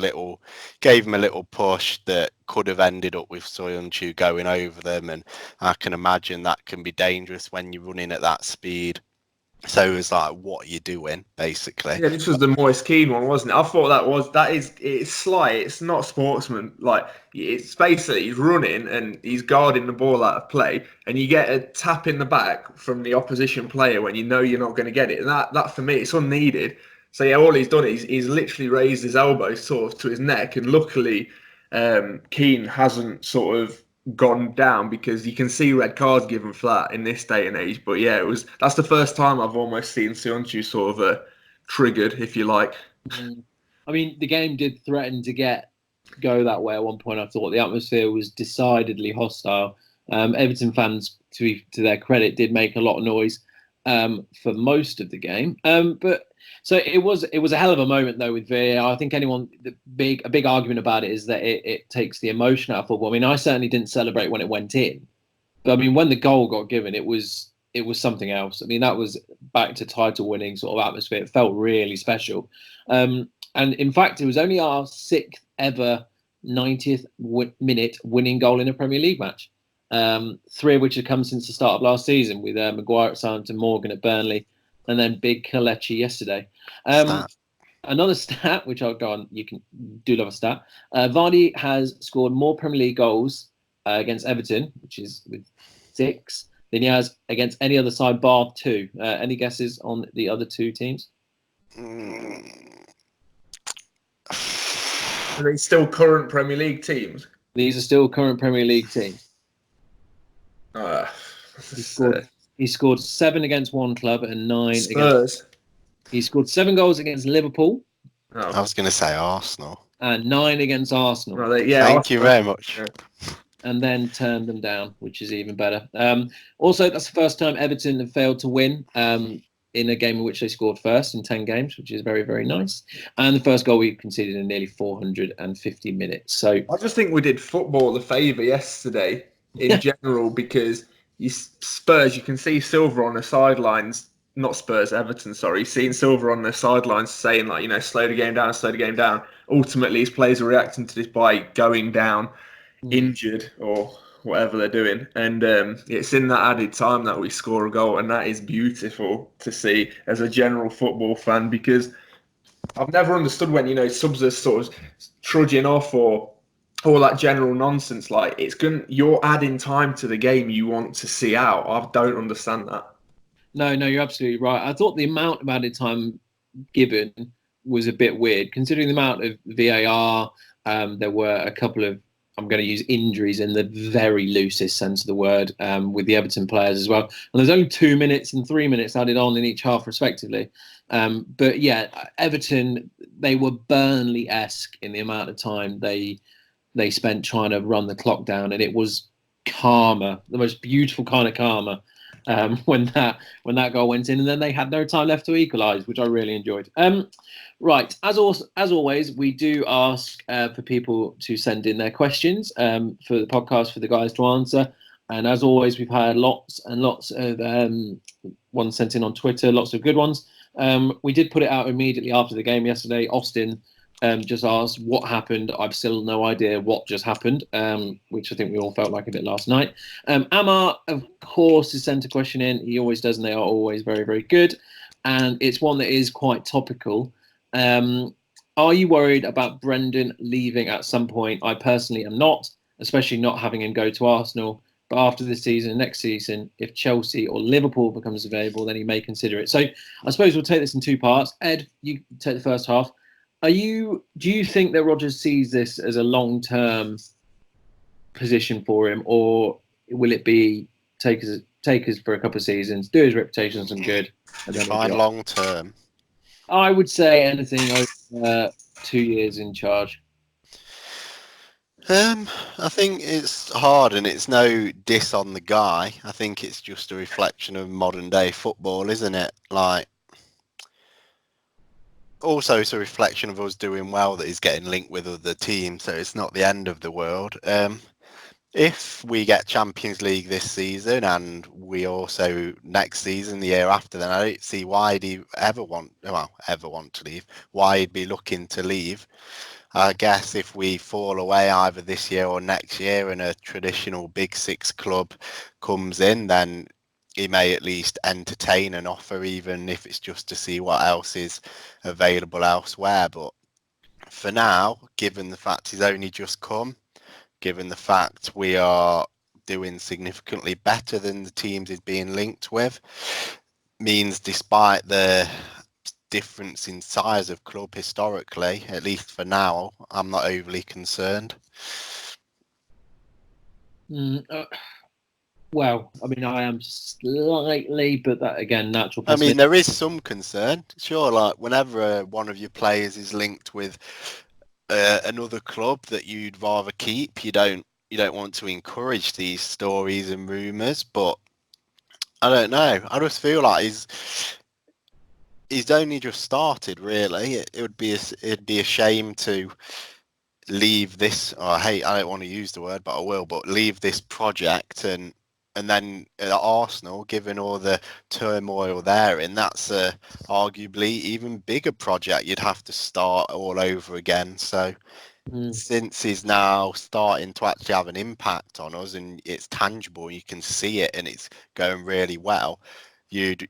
gave him a little push that could have ended up with Soyuncu going over them, and I can imagine that can be dangerous when you're running at that speed. So it was like, what are you doing, basically? Yeah, this was the Moise Keane one, wasn't it? I thought it's slight. It's not sportsman. Like, it's basically he's running and he's guarding the ball out of play, and you get a tap in the back from the opposition player when you know you're not going to get it. And that for me, it's unneeded. So yeah, all he's done is he's literally raised his elbow sort of to his neck, and luckily Keane hasn't sort of gone down, because you can see red cards given flat in this day and age. But yeah, that's the first time I've almost seen Soyuncu sort of triggered, if you like. I mean, the game did threaten to go that way at one point. I thought the atmosphere was decidedly hostile. Everton fans, to their credit, did make a lot of noise for most of the game. But so it was a hell of a moment though with VAR. I think a big argument about it is that it takes the emotion out of football. I mean, I certainly didn't celebrate when it went in, but I mean, when the goal got given, it was something else. I mean, that was back to title winning sort of atmosphere. It felt really special. And in fact, it was only our 6th ever 90th minute winning goal in a Premier League match. 3 of which have come since the start of last season, with Maguire at Southampton, Morgan at Burnley, and then big Kelechi yesterday. Another stat, which I'll go on, you do love a stat. Vardy has scored more Premier League goals against Everton, which is with 6, than he has against any other side bar 2. Any guesses on the other 2 teams? Are they still current Premier League teams? These are still current Premier League teams. He scored 7 against one club and 9 Spurs. He scored 7 goals against Liverpool. Oh. I was going to say Arsenal. And 9 against Arsenal. Well, yeah, Thank you very much. Yeah. And then turned them down, which is even better. Also, that's the first time Everton have failed to win in a game in which they scored first in 10 games, which is very, very nice. And the first goal we conceded in nearly 450 minutes. So I just think we did football the favour yesterday in general, because Spurs, you can see Silver on the sidelines, not Spurs, Everton, sorry, seeing Silver on the sidelines saying, like, slow the game down. Ultimately, his players are reacting to this by going down injured or whatever they're doing. And it's in that added time that we score a goal, and that is beautiful to see as a general football fan, because I've never understood when, subs are sort of trudging off or all that general nonsense. Like, you're adding time to the game you want to see out. I don't understand that. No, you're absolutely right. I thought the amount of added time given was a bit weird, considering the amount of VAR. There were a couple of, I'm going to use injuries in the very loosest sense of the word, with the Everton players as well. And there's only 2 minutes and 3 minutes added on in each half, respectively. But yeah, Everton, they were Burnley-esque in the amount of time they spent trying to run the clock down, and it was karma, the most beautiful kind of karma, when that goal went in, and then they had no time left to equalise, which I really enjoyed. Right, as always, we do ask for people to send in their questions for the podcast for the guys to answer, and as always, we've had lots and lots of ones sent in on Twitter, lots of good ones. We did put it out immediately after the game yesterday. Austin just asked what happened. I've still no idea what just happened, which I think we all felt like a bit last night. Amar, of course, has sent a question in. He always does, and they are always very, very good. And it's one that is quite topical. Are you worried about Brendan leaving at some point? I personally am not, especially not having him go to Arsenal. But after this season, next season, if Chelsea or Liverpool becomes available, then he may consider it. So I suppose we'll take this in 2 parts. Ed, you take the first half. Do you think that Rodgers sees this as a long-term position for him, or will it be take us for a couple of seasons, do his reputation some good, and then Define long-term. I would say anything over 2 years in charge. I think it's hard, and it's no diss on the guy. I think it's just a reflection of modern day football, isn't it? Like, also it's a reflection of us doing well that he's getting linked with other teams, so it's not the end of the world. If we get Champions League this season and we also next season, the year after, then I don't see why he'd ever want to leave, why he'd be looking to leave. I guess if we fall away either this year or next year and a traditional Big Six club comes in, then he may at least entertain an offer, even if it's just to see what else is available elsewhere. But for now, given the fact he's only just come, given the fact we are doing significantly better than the teams he's being linked with, means despite the difference in size of club historically, at least for now, I'm not overly concerned. Well, I mean, I am slightly, but that again, natural. I mean, there is some concern. Sure, like whenever one of your players is linked with another club that you'd rather keep, you don't want to encourage these stories and rumours. But I don't know. I just feel like he's only just started. Really, it'd be a shame to leave this. I don't want to use the word, but I will. But leave this project and then at Arsenal, given all the turmoil therein, that's arguably even bigger project. You'd have to start all over again. So since he's now starting to actually have an impact on us and it's tangible, you can see it and it's going really well, you'd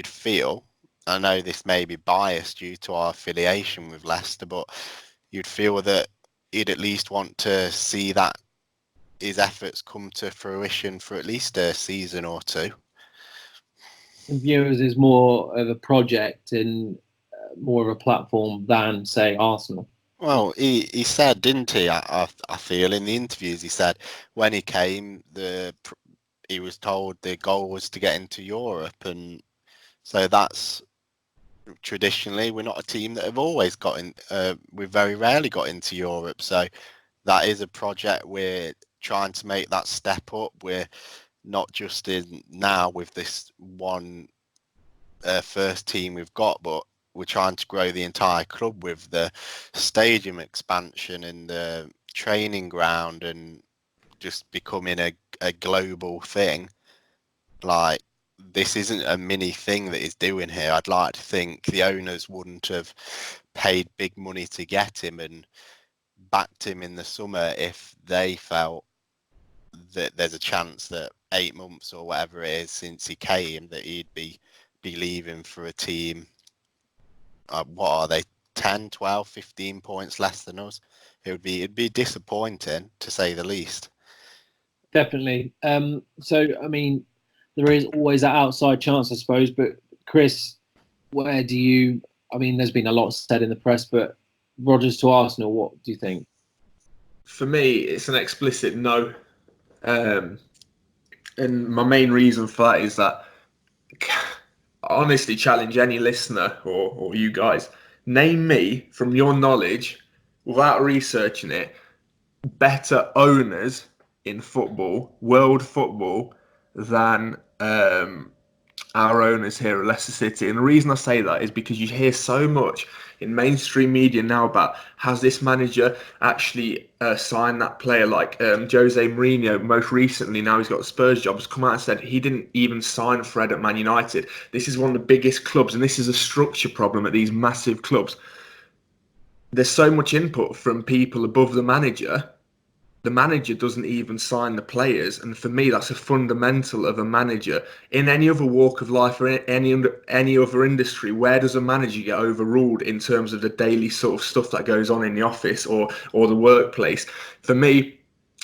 feel, I know this may be biased due to our affiliation with Leicester, but you'd feel that he'd at least want to see that his efforts come to fruition for at least a season or two. Viewers is more of a project and more of a platform than, say, Arsenal. Well, he said, didn't he? I feel in the interviews he said when he came, he was told the goal was to get into Europe, and so that's traditionally we're not a team that have always got in. We've very rarely got into Europe, so that is a project we're trying to make that step up. We're not just in now with this one first team we've got, but we're trying to grow the entire club with the stadium expansion and the training ground and just becoming a global thing. Like, this isn't a mini thing that he's doing here. I'd like to think the owners wouldn't have paid big money to get him and backed him in the summer if they felt that there's a chance that 8 months or whatever it is since he came that he'd be leaving for a team. What are they? 10, 12, 15 points less than us. It'd be disappointing to say the least. Definitely. So I mean, there is always that outside chance, I suppose. But Chris, where do you? I mean, there's been a lot said in the press, but Rodgers to Arsenal, what do you think? For me, it's an explicit no. And my main reason for that is that I honestly challenge any listener or you guys, name me, from your knowledge, without researching it, better owners in football, world football, than our owners here at Leicester City. And the reason I say that is because you hear so much in mainstream media now about has this manager actually signed that player, like Jose Mourinho most recently. Now he's got the Spurs job, has come out and said he didn't even sign Fred at Man United. This is one of the biggest clubs, and this is a structure problem at these massive clubs. There's so much input from people above the manager. The manager doesn't even sign the players, and for me, that's a fundamental of a manager. In any other walk of life or any other industry, where does a manager get overruled in terms of the daily sort of stuff that goes on in the office or the workplace? For me,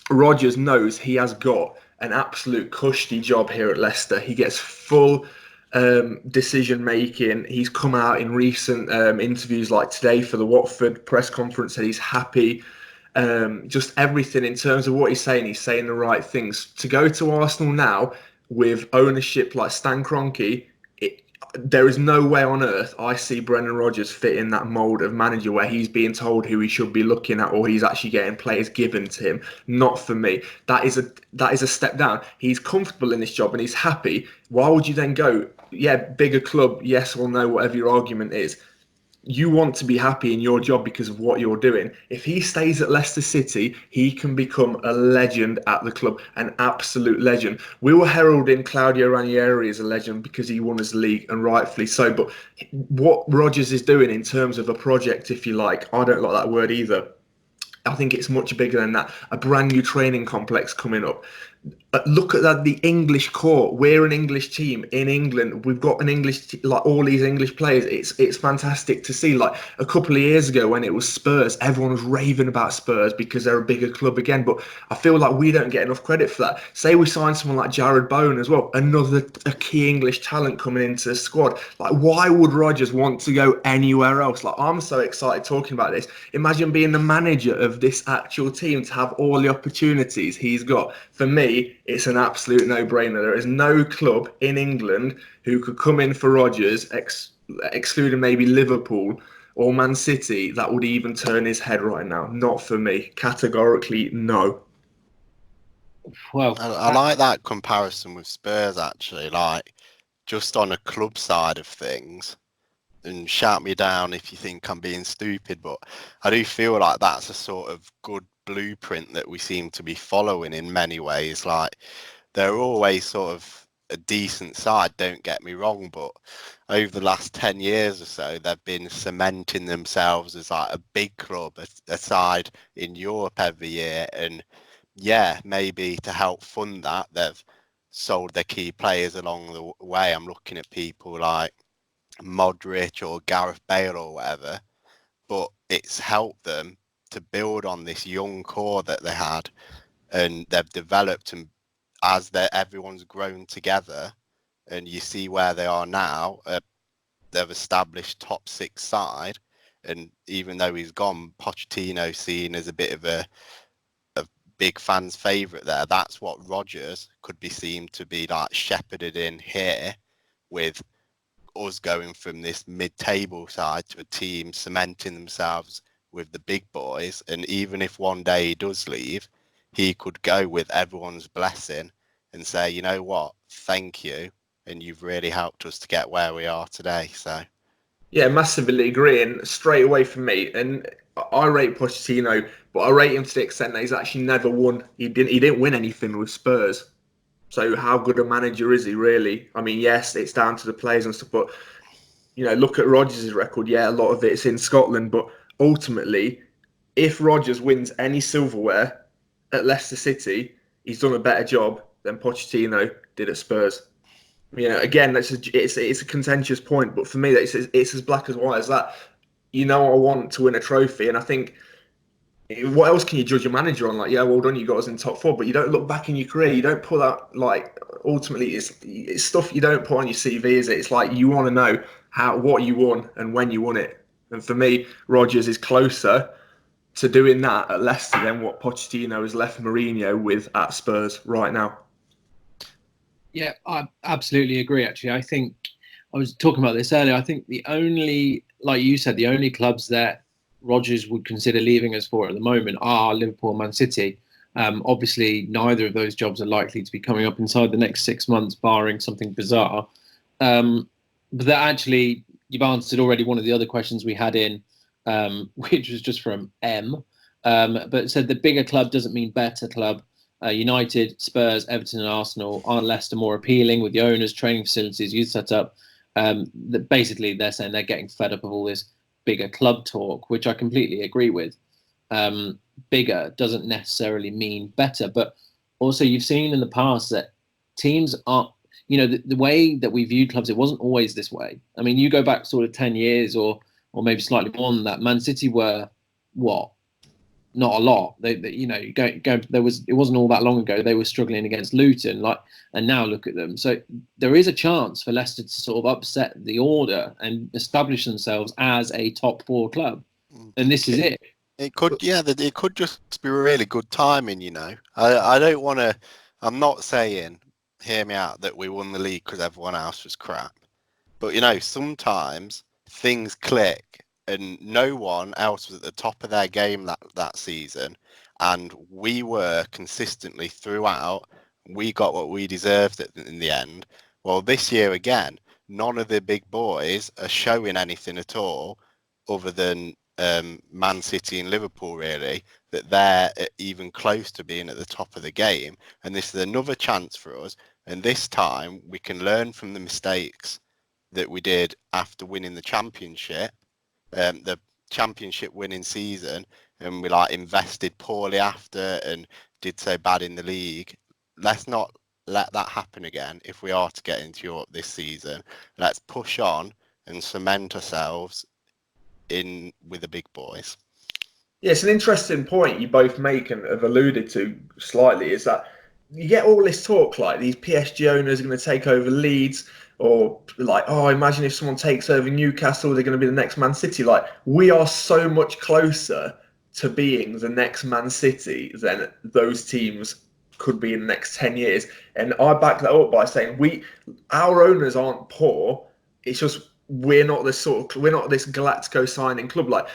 Rodgers knows he has got an absolute cushy job here at Leicester. He gets full decision making. He's come out in recent interviews like today for the Watford press conference, said he's happy. Just everything in terms of what he's saying the right things. To go to Arsenal now with ownership like Stan Kroenke, there is no way on earth I see Brendan Rodgers fit in that mould of manager where he's being told who he should be looking at or he's actually getting players given to him. Not for me. That is a step down. He's comfortable in this job and he's happy. Why would you then go, yeah, bigger club, yes or no, whatever your argument is? You want to be happy in your job because of what you're doing. If he stays at Leicester City, he can become a legend at the club, an absolute legend. We were heralding Claudio Ranieri as a legend because he won us the league, and rightfully so. But what Rodgers is doing in terms of a project, if you like, I don't like that word either. I think it's much bigger than that. A brand new training complex coming up. Look at that, the English core. We're an English team in England. We've got an English, like all these English players. It's fantastic to see. Like a couple of years ago when it was Spurs, everyone was raving about Spurs because they're a bigger club again. But I feel like we don't get enough credit for that. Say we sign someone like Jared Bowen as well, a key English talent coming into the squad. Like, why would Rodgers want to go anywhere else? Like, I'm so excited talking about this. Imagine being the manager of this actual team to have all the opportunities he's got. For me, it's an absolute no-brainer. There is no club in England who could come in for Rodgers, excluding maybe Liverpool or Man City, that would even turn his head right now. Not for me. Categorically, no. Well, I like that comparison with Spurs, actually. Like, just on a club side of things, and shout me down if you think I'm being stupid, but I do feel like that's a sort of good blueprint that we seem to be following in many ways. Like, they're always sort of a decent side, don't get me wrong, but over the last 10 years or so, they've been cementing themselves as like a big club, a side in Europe every year. And yeah, maybe to help fund that, they've sold their key players along the way. I'm looking at people like Modric or Gareth Bale or whatever, but it's helped them to build on this young core that they had, and they've developed, and as everyone's grown together, and you see where they are now, they've established top six side, and even though he's gone, Pochettino's seen as a bit of a big fans' favourite there. That's what Rodgers could be seen to be like shepherded in here, with us going from this mid-table side to a team cementing themselves with the big boys. And even if one day he does leave, he could go with everyone's blessing and say, you know what, thank you, and you've really helped us to get where we are today. So yeah, massively agree. And straight away for me, and I rate Pochettino, but I rate him to the extent that he's actually never won. He didn't win anything with Spurs. So how good a manager is he really? I mean, yes, it's down to the players and stuff, but look at Rodgers' record. Yeah, a lot of it's in Scotland, but ultimately, if Rodgers wins any silverware at Leicester City, he's done a better job than Pochettino did at Spurs. Again, it's a contentious point, but for me, it's as black as white as that. I want to win a trophy, and I think, what else can you judge a manager on? Like, yeah, well done, you got us in top four, but you don't look back in your career. You don't pull out, like, ultimately, it's stuff you don't put on your CV, is it? It's like, you want to know what you won and when you won it. And for me, Rodgers is closer to doing that at Leicester than what Pochettino has left Mourinho with at Spurs right now. Yeah, I absolutely agree, actually. I think I was talking about this earlier. I think the only, like you said, the only clubs that Rodgers would consider leaving us for at the moment are Liverpool and Man City. Obviously, neither of those jobs are likely to be coming up inside the next 6 months, barring something bizarre. But that actually, you've answered already one of the other questions we had in, which was just from M. But it said the bigger club doesn't mean better club. United, Spurs, Everton and Arsenal, aren't Leicester more appealing with the owners, training facilities, youth setup? Basically, they're saying they're getting fed up of all this bigger club talk, which I completely agree with. Bigger doesn't necessarily mean better, but also you've seen in the past that teams are, the way that we view clubs, it wasn't always this way. I mean, you go back sort of 10 years or maybe slightly more than that. Man City were what? not a lot. It wasn't all that long ago they were struggling against Luton, and now look at them. So there is a chance for Leicester to sort of upset the order and establish themselves as a top 4 club, and this is it. It could just be really good timing, I don't want to. I'm not saying, hear me out, that we won the league because everyone else was crap, but sometimes things click. And no one else was at the top of their game that season. And we were consistently throughout. We got what we deserved in the end. Well, this year again, none of the big boys are showing anything at all other than Man City and Liverpool, really, that they're even close to being at the top of the game. And this is another chance for us. And this time we can learn from the mistakes that we did after winning the championship. The championship winning season, and we invested poorly after and did so bad in the league. Let's not let that happen again. If we are to get into Europe this season, let's push on and cement ourselves in with the big boys. Yeah, it's an interesting point you both make and have alluded to slightly, is that you get all this talk like these PSG owners are going to take over Leeds, or imagine if someone takes over Newcastle, they're going to be the next Man City. We are so much closer to being the next Man City than those teams could be in the next 10 years. And I back that up by saying our owners aren't poor. It's just we're not this Galactico signing club.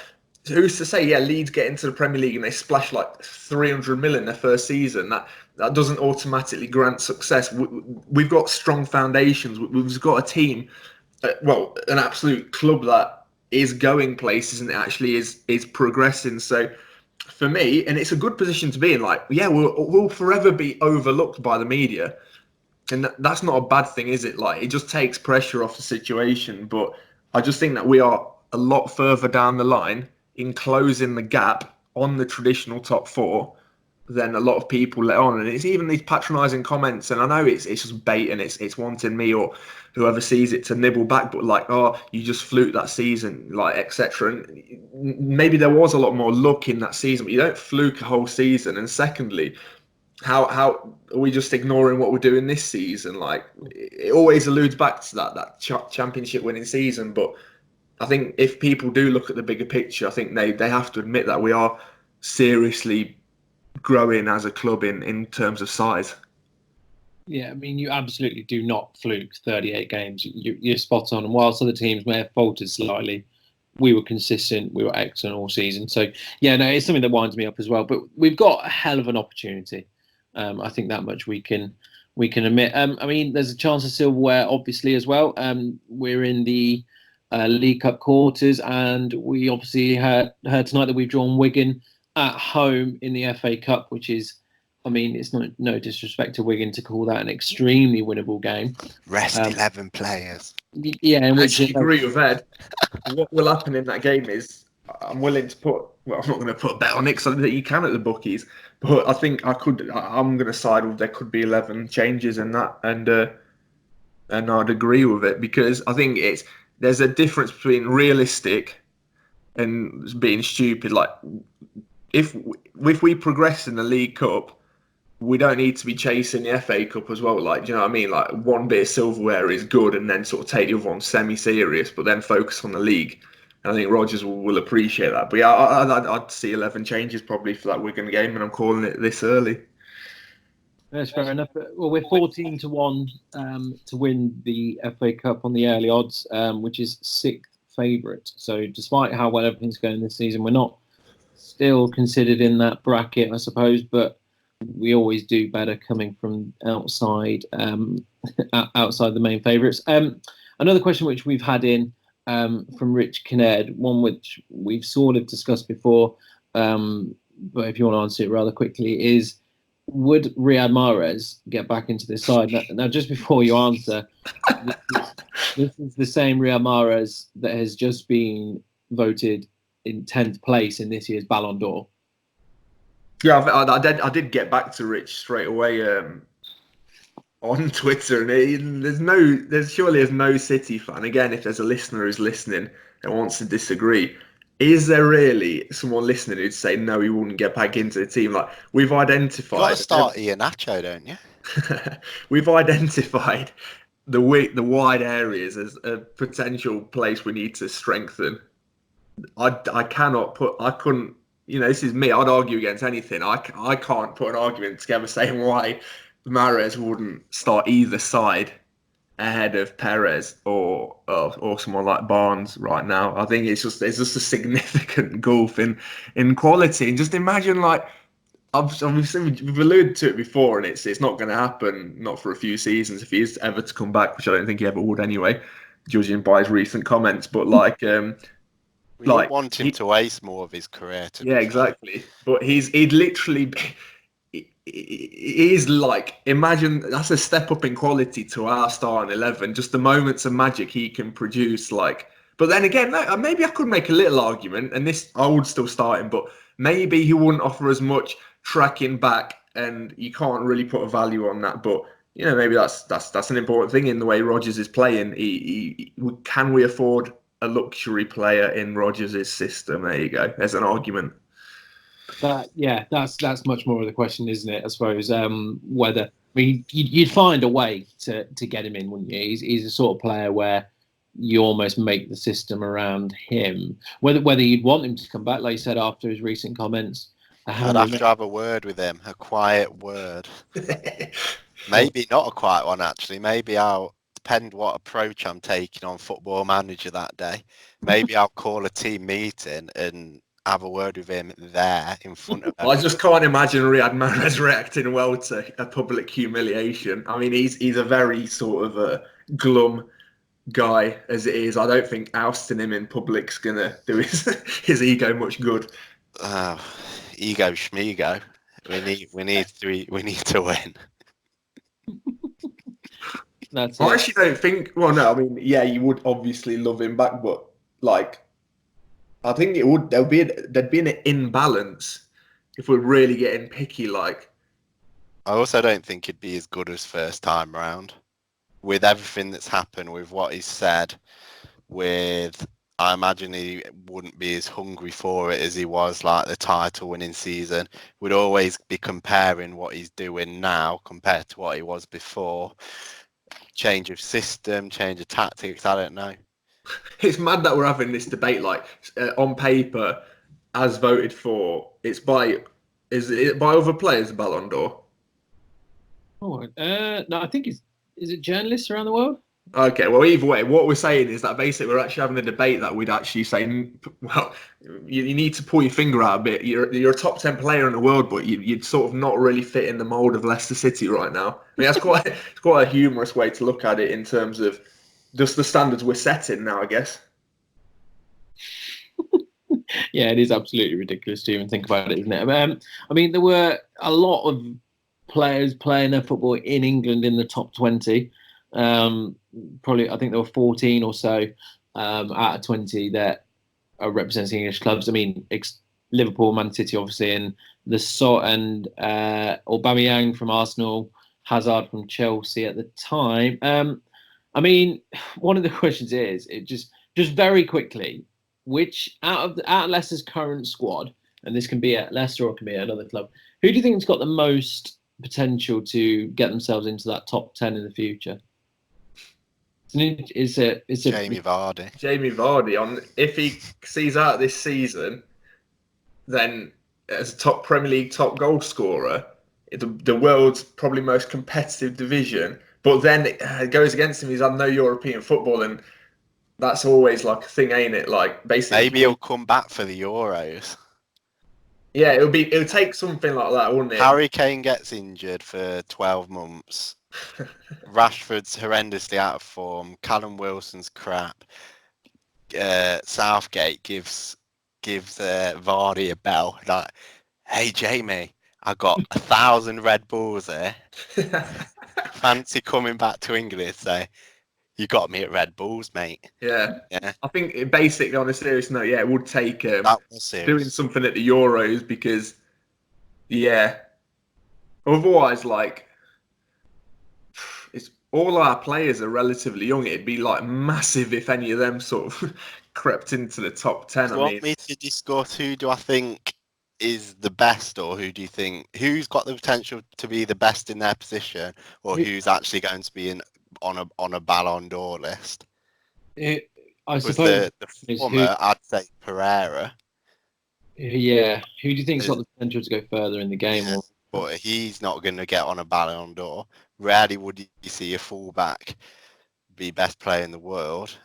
Who's to say, Leeds get into the Premier League and they splash 300 million their first season? That doesn't automatically grant success. We've got strong foundations. We've got a team, an absolute club that is going places and actually is progressing. So for me, and it's a good position to be in, we'll forever be overlooked by the media. And that's not a bad thing, is it? It just takes pressure off the situation. But I just think that we are a lot further down the line in closing the gap on the traditional top 4 than a lot of people let on. And it's even these patronising comments, and I know it's just bait and it's wanting me or whoever sees it to nibble back, but you just fluked that season, etc. And maybe there was a lot more luck in that season, but you don't fluke a whole season. And secondly, how are we just ignoring what we're doing this season? It always alludes back to that championship winning season, but I think if people do look at the bigger picture, I think they have to admit that we are seriously growing as a club in terms of size. Yeah, I mean, you absolutely do not fluke 38 games. You're spot on. And whilst other teams may have faltered slightly, we were consistent. We were excellent all season. So, it's something that winds me up as well. But we've got a hell of an opportunity. I think that much we can admit. I mean, there's a chance of silverware, obviously, as well. We're in the League Cup quarters, and we obviously heard tonight that we've drawn Wigan at home in the FA Cup, which is, I mean, it's no disrespect to Wigan to call that an extremely winnable game. Rest 11 players. Yeah, and I agree with Ed. What will happen in that game is I'm willing to put. Well, I'm not going to put a bet on it because I think you can at the bookies, but I think I'm going to side with there could be 11 changes in that, and I'd agree with it because I think there's a difference between realistic and being stupid. If we progress in the League Cup, we don't need to be chasing the FA Cup as well. Do you know what I mean? One bit of silverware is good, and then sort of take the other one semi-serious, but then focus on the league. And I think Rodgers will appreciate that. But I'd see 11 changes probably for that Wigan game, and I'm calling it this early. That's fair enough. Well, we're 14-1 to win the FA Cup on the early odds, which is 6th favourite. So despite how well everything's going this season, we're not still considered in that bracket, I suppose, but we always do better coming from outside outside the main favourites. Another question which we've had in from Rich Kinnaird, one which we've sort of discussed before, but if you want to answer it rather quickly, is would Riyad Mahrez get back into this side? Now just before you answer, this is the same Riyad Mahrez that has just been voted in 10th place in this year's Ballon d'Or. Yeah, I did get back to Rich straight away on Twitter, and there's surely no City fan. Again, if there's a listener who's listening and wants to disagree, is there really someone listening who'd say no, he wouldn't get back into the team? Like, we've identified. You got to start Iheanacho, don't you? We've identified the wide areas as a potential place we need to strengthen. I couldn't, this is me. I'd argue against anything. I can't put an argument together saying why Mahrez wouldn't start either side ahead of Perez or someone like Barnes right now. I think it's just a significant gulf in quality. And just imagine, like, obviously we've alluded to it before, and it's not going to happen, not for a few seasons if he is ever to come back, which I don't think he ever would anyway, judging by his recent comments. But we want him to waste more of his career. Exactly. But he'd literally. He's like, imagine that's a step up in quality to our starting 11. Just the moments of magic he can produce, like. But then again, maybe I could make a little argument, and this I would still start him, but maybe he wouldn't offer as much tracking back, and you can't really put a value on that. But maybe that's an important thing in the way Rodgers is playing. Can we afford a luxury player in Rodgers' system? There you go. There's an argument. That's much more of the question, isn't it? I suppose whether you'd find a way to get him in, wouldn't you? He's a sort of player where you almost make the system around him. Whether you'd want him to come back, like you said, after his recent comments. I'd have to have a word with him, a quiet word. Maybe not a quiet one, actually. Maybe I'll depend what approach I'm taking on Football Manager that day. Maybe I'll call a team meeting and have a word with him there in front of him. I just can't imagine Riyad Mahrez reacting well to a public humiliation. I mean, he's a very sort of a glum guy as it is. I don't think ousting him in public's gonna do his ego much good. Ego schmigo. We need to win. That's I actually don't think. Well, no, I mean, yeah, you would obviously love him back, but like, I think there'd be an imbalance if we're really getting picky. Like, I also don't think he'd be as good as first time round. With everything that's happened, with what he's said, I imagine he wouldn't be as hungry for it as he was like the title winning season. We'd always be comparing what he's doing now compared to what he was before. Change of system, change of tactics, I don't know. It's mad that we're having this debate. Like, on paper, as voted for, is it by other players, the Ballon d'Or? No, I think is it journalists around the world? Okay, well, either way, what we're saying is that basically we're actually having a debate that we'd actually say, well, you need to pull your finger out a bit. You're a top 10 player in the world, but you'd sort of not really fit in the mould of Leicester City right now. I mean, that's quite a humorous way to look at it in terms of just the standards we're setting now, I guess. Yeah, it is absolutely ridiculous to even think about it, isn't it? I mean, there were a lot of players playing their football in England in the top 20. Probably, I think there were 14 or so out of 20 that are representing English clubs. I mean, Liverpool, Man City, obviously, and and Aubameyang from Arsenal, Hazard from Chelsea at the time. I mean, one of the questions is, just very quickly, which out of Leicester's current squad, and this can be at Leicester or it can be at another club, who do you think has got the most potential to get themselves into that top 10 in the future? It's Jamie Vardy. Jamie Vardy. If he sees out this season, then as a top Premier League top goal scorer, the world's probably most competitive division. But then it goes against him. He's had no European football, and that's always like a thing, ain't it? Like, basically, maybe he'll come back for the Euros. Yeah, it'll take something like that, wouldn't it? Harry Kane gets injured for 12 months. Rashford's horrendously out of form. Callum Wilson's crap. Southgate gives Vardy a bell. Like, hey Jamie, I got 1,000 Red Bulls here. Fancy coming back to England? Say, you got me at Red Bulls, mate. Yeah. I think basically, on a serious note, it would take doing something at the Euros because, otherwise, like, all our players are relatively young. It'd be like massive if any of them sort of crept into the top 10. Do you want me to discuss who do I think is the best, or who do you think who's got the potential to be the best in their position, or who's actually going to be on a Ballon d'Or list? I suppose the former, I'd say Pereira. Yeah, who do you think's got the potential to go further in the game? Yeah, but he's not going to get on a Ballon d'Or. Rarely would you see a fullback be best player in the world.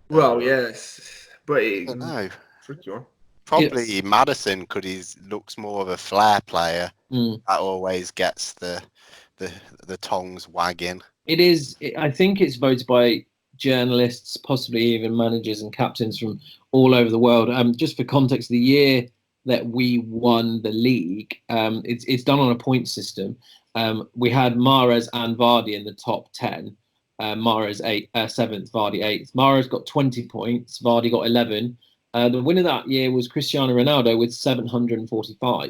Well, yes, but I don't know. Tricky one. Probably Maddison, because he looks more of a flair player. That always gets the tongues wagging. It is. I think it's voted by journalists, possibly even managers and captains from all over the world. Just for context, the year that we won the league, it's done on a point system. We had Mahrez and Vardy in the top 10. Mahrez 7th, Vardy 8th. Mahrez got 20 points. Vardy got 11. The winner that year was Cristiano Ronaldo with 745.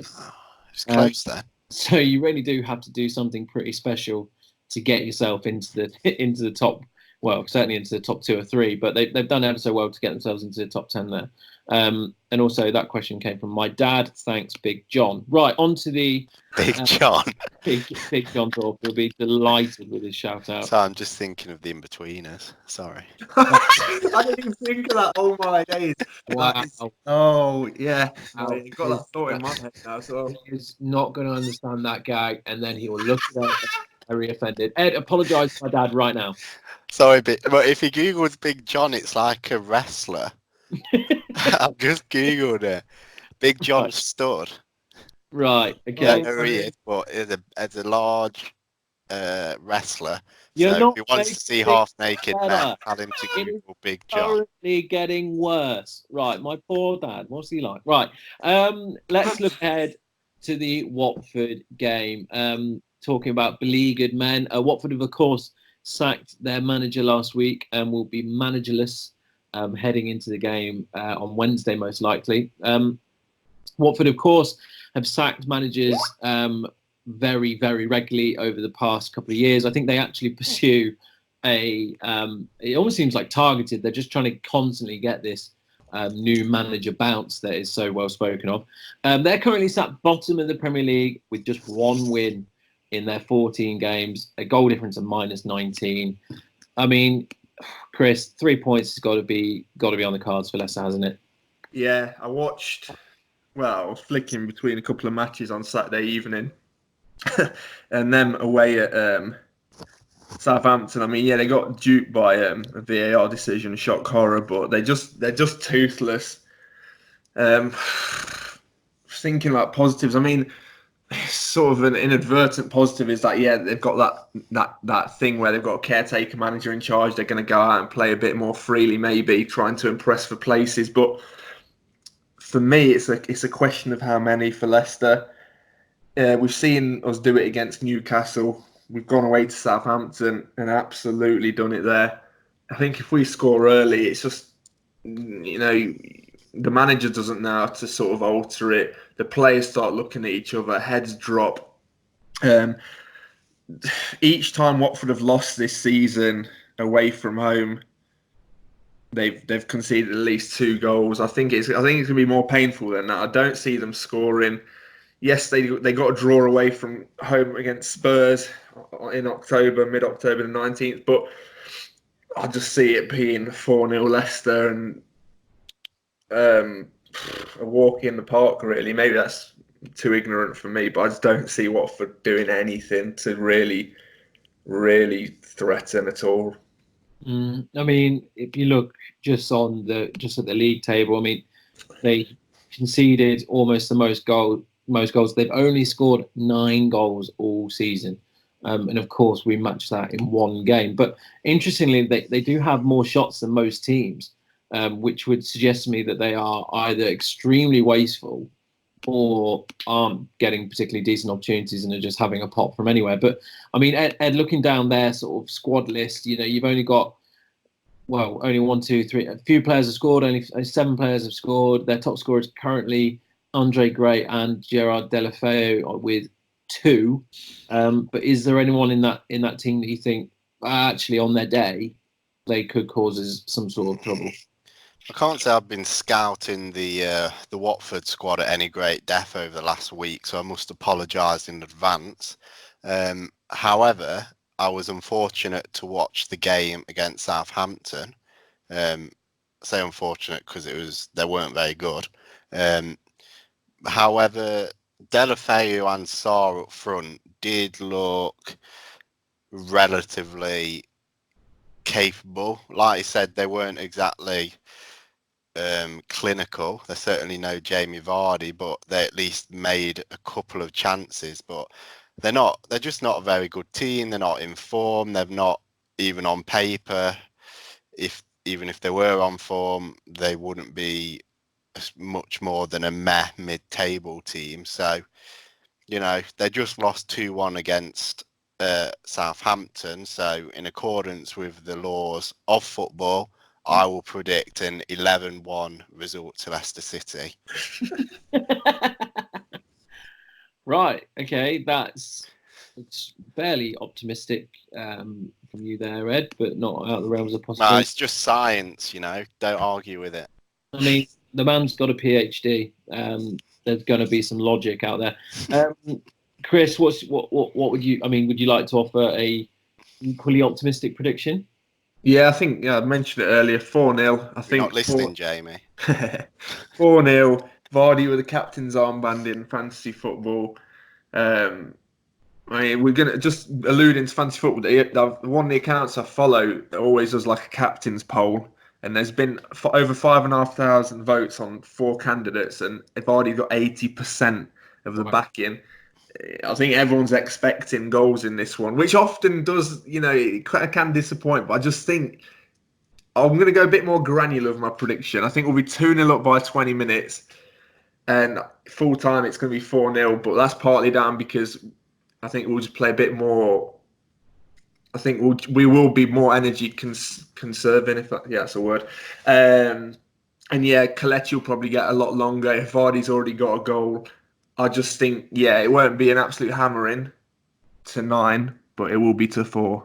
It's close there. So you really do have to do something pretty special to get yourself into the top. Well, certainly into the top 2 or 3, but they've done ever so well to get themselves into the top 10 there. And also that question came from my dad. Thanks, Big John. Right, on to the Big John. Big John Thorpe will be delighted with his shout out. So I'm just thinking of the in-betweeners. Sorry. I didn't even think of that all my days. Wow. Oh, yeah. Wow. You've got that thought in my head now. So. He's not going to understand that gag, and then he will look at it very offended. Ed, apologise to my dad right now. Sorry, but if you Googles Big John, it's like a wrestler. I've just Googled it. Big John Stud. Right, okay. I don't know who he is, but as a large wrestler. You're so not if he wants to see half-naked men, tell him to Google Big John. Currently getting worse. Right, my poor dad. What's he like? Right, let's look ahead to the Watford game. Talking about beleaguered men. Watford have, of course, sacked their manager last week and will be managerless heading into the game on Wednesday, most likely. Watford, of course, have sacked managers very, very regularly over the past couple of years. I think they actually pursue it almost seems like targeted. They're just trying to constantly get this new manager bounce that is so well spoken of. They're currently sat bottom of the Premier League with just one win in their 14 games, a goal difference of -19. I mean, Chris, 3 points has got to be on the cards for Leicester, hasn't it? Yeah, I watched. Well, I was flicking between a couple of matches on Saturday evening, and them away at Southampton. I mean, yeah, they got duped by a VAR decision, shock horror, but they're just toothless. Thinking about positives, I mean, sort of an inadvertent positive is that they've got that thing where they've got a caretaker manager in charge. They're going to go out and play a bit more freely, maybe trying to impress for places. But for me, it's a question of how many for Leicester. We've seen us do it against Newcastle. We've gone away to Southampton and absolutely done it there. I think if we score early, it's just, the manager doesn't know how to sort of alter it. The players start looking at each other, heads drop. Each time Watford have lost this season away from home, they've conceded at least 2 goals. I think it's going to be more painful than that. I don't see them scoring. Yes, they got a draw away from home against Spurs in October, mid-October the 19th, but I just see it being 4-0 Leicester and a walk in the park, really. Maybe that's too ignorant for me, but I just don't see Watford doing anything to really, really threaten at all. I mean, if you look just at the league table, I mean, they conceded almost the most goals. They've only scored 9 goals all season. And of course, we match that in one game. But interestingly, they do have more shots than most teams, which would suggest to me that they are either extremely wasteful or aren't getting particularly decent opportunities and are just having a pop from anywhere. But I mean, Ed, looking down their sort of squad list, you've only got, only 1, 2, 3. A few players have scored. Only 7 players have scored. Their top scorers currently Andre Gray and Gerard Deulofeu with two. But is there anyone in that team that you think actually on their day they could cause us some sort of trouble? I can't say I've been scouting the Watford squad at any great depth over the last week, so I must apologise in advance. However, I was unfortunate to watch the game against Southampton. I say unfortunate because they weren't very good. However, Deulofeu and Sarr up front did look relatively capable. Like I said, they weren't exactly clinical. They're certainly no Jamie Vardy, but they at least made a couple of chances. But they're just not a very good team. They're not in form. They're not even on paper. Even if they were on form, they wouldn't be much more than a mid-table team. So, they just lost 2-1 against Southampton. So, in accordance with the laws of football, I will predict an 11-1 result to Leicester City. Right. Okay. It's fairly optimistic from you there, Ed, but not out of the realms of possibility. No, it's just science, Don't argue with it. I mean, the man's got a PhD. There's going to be some logic out there. Chris, what would you? I mean, would you like to offer a equally optimistic prediction? Yeah, I think I mentioned it earlier. 4-0. I think. You're not listening, Jamie. 4-0. Vardy with the captain's armband in fantasy football. I mean, we're gonna just alluding to fantasy football. One of the accounts I follow always does like a captain's poll, and there's been over 5,500 votes on 4 candidates, and Vardy got 80% of the backing. I think everyone's expecting goals in this one, which often does, it can disappoint. But I just think I'm going to go a bit more granular with my prediction. I think we'll be 2-0 up by 20 minutes, and full time it's going to be 4-0. But that's partly down because I think we'll just play a bit more. I think we will be more energy conserving, that's a word. And yeah, Kelechi will probably get a lot longer if Vardy's already got a goal. I just think, it won't be an absolute hammering to 9, but it will be to 4.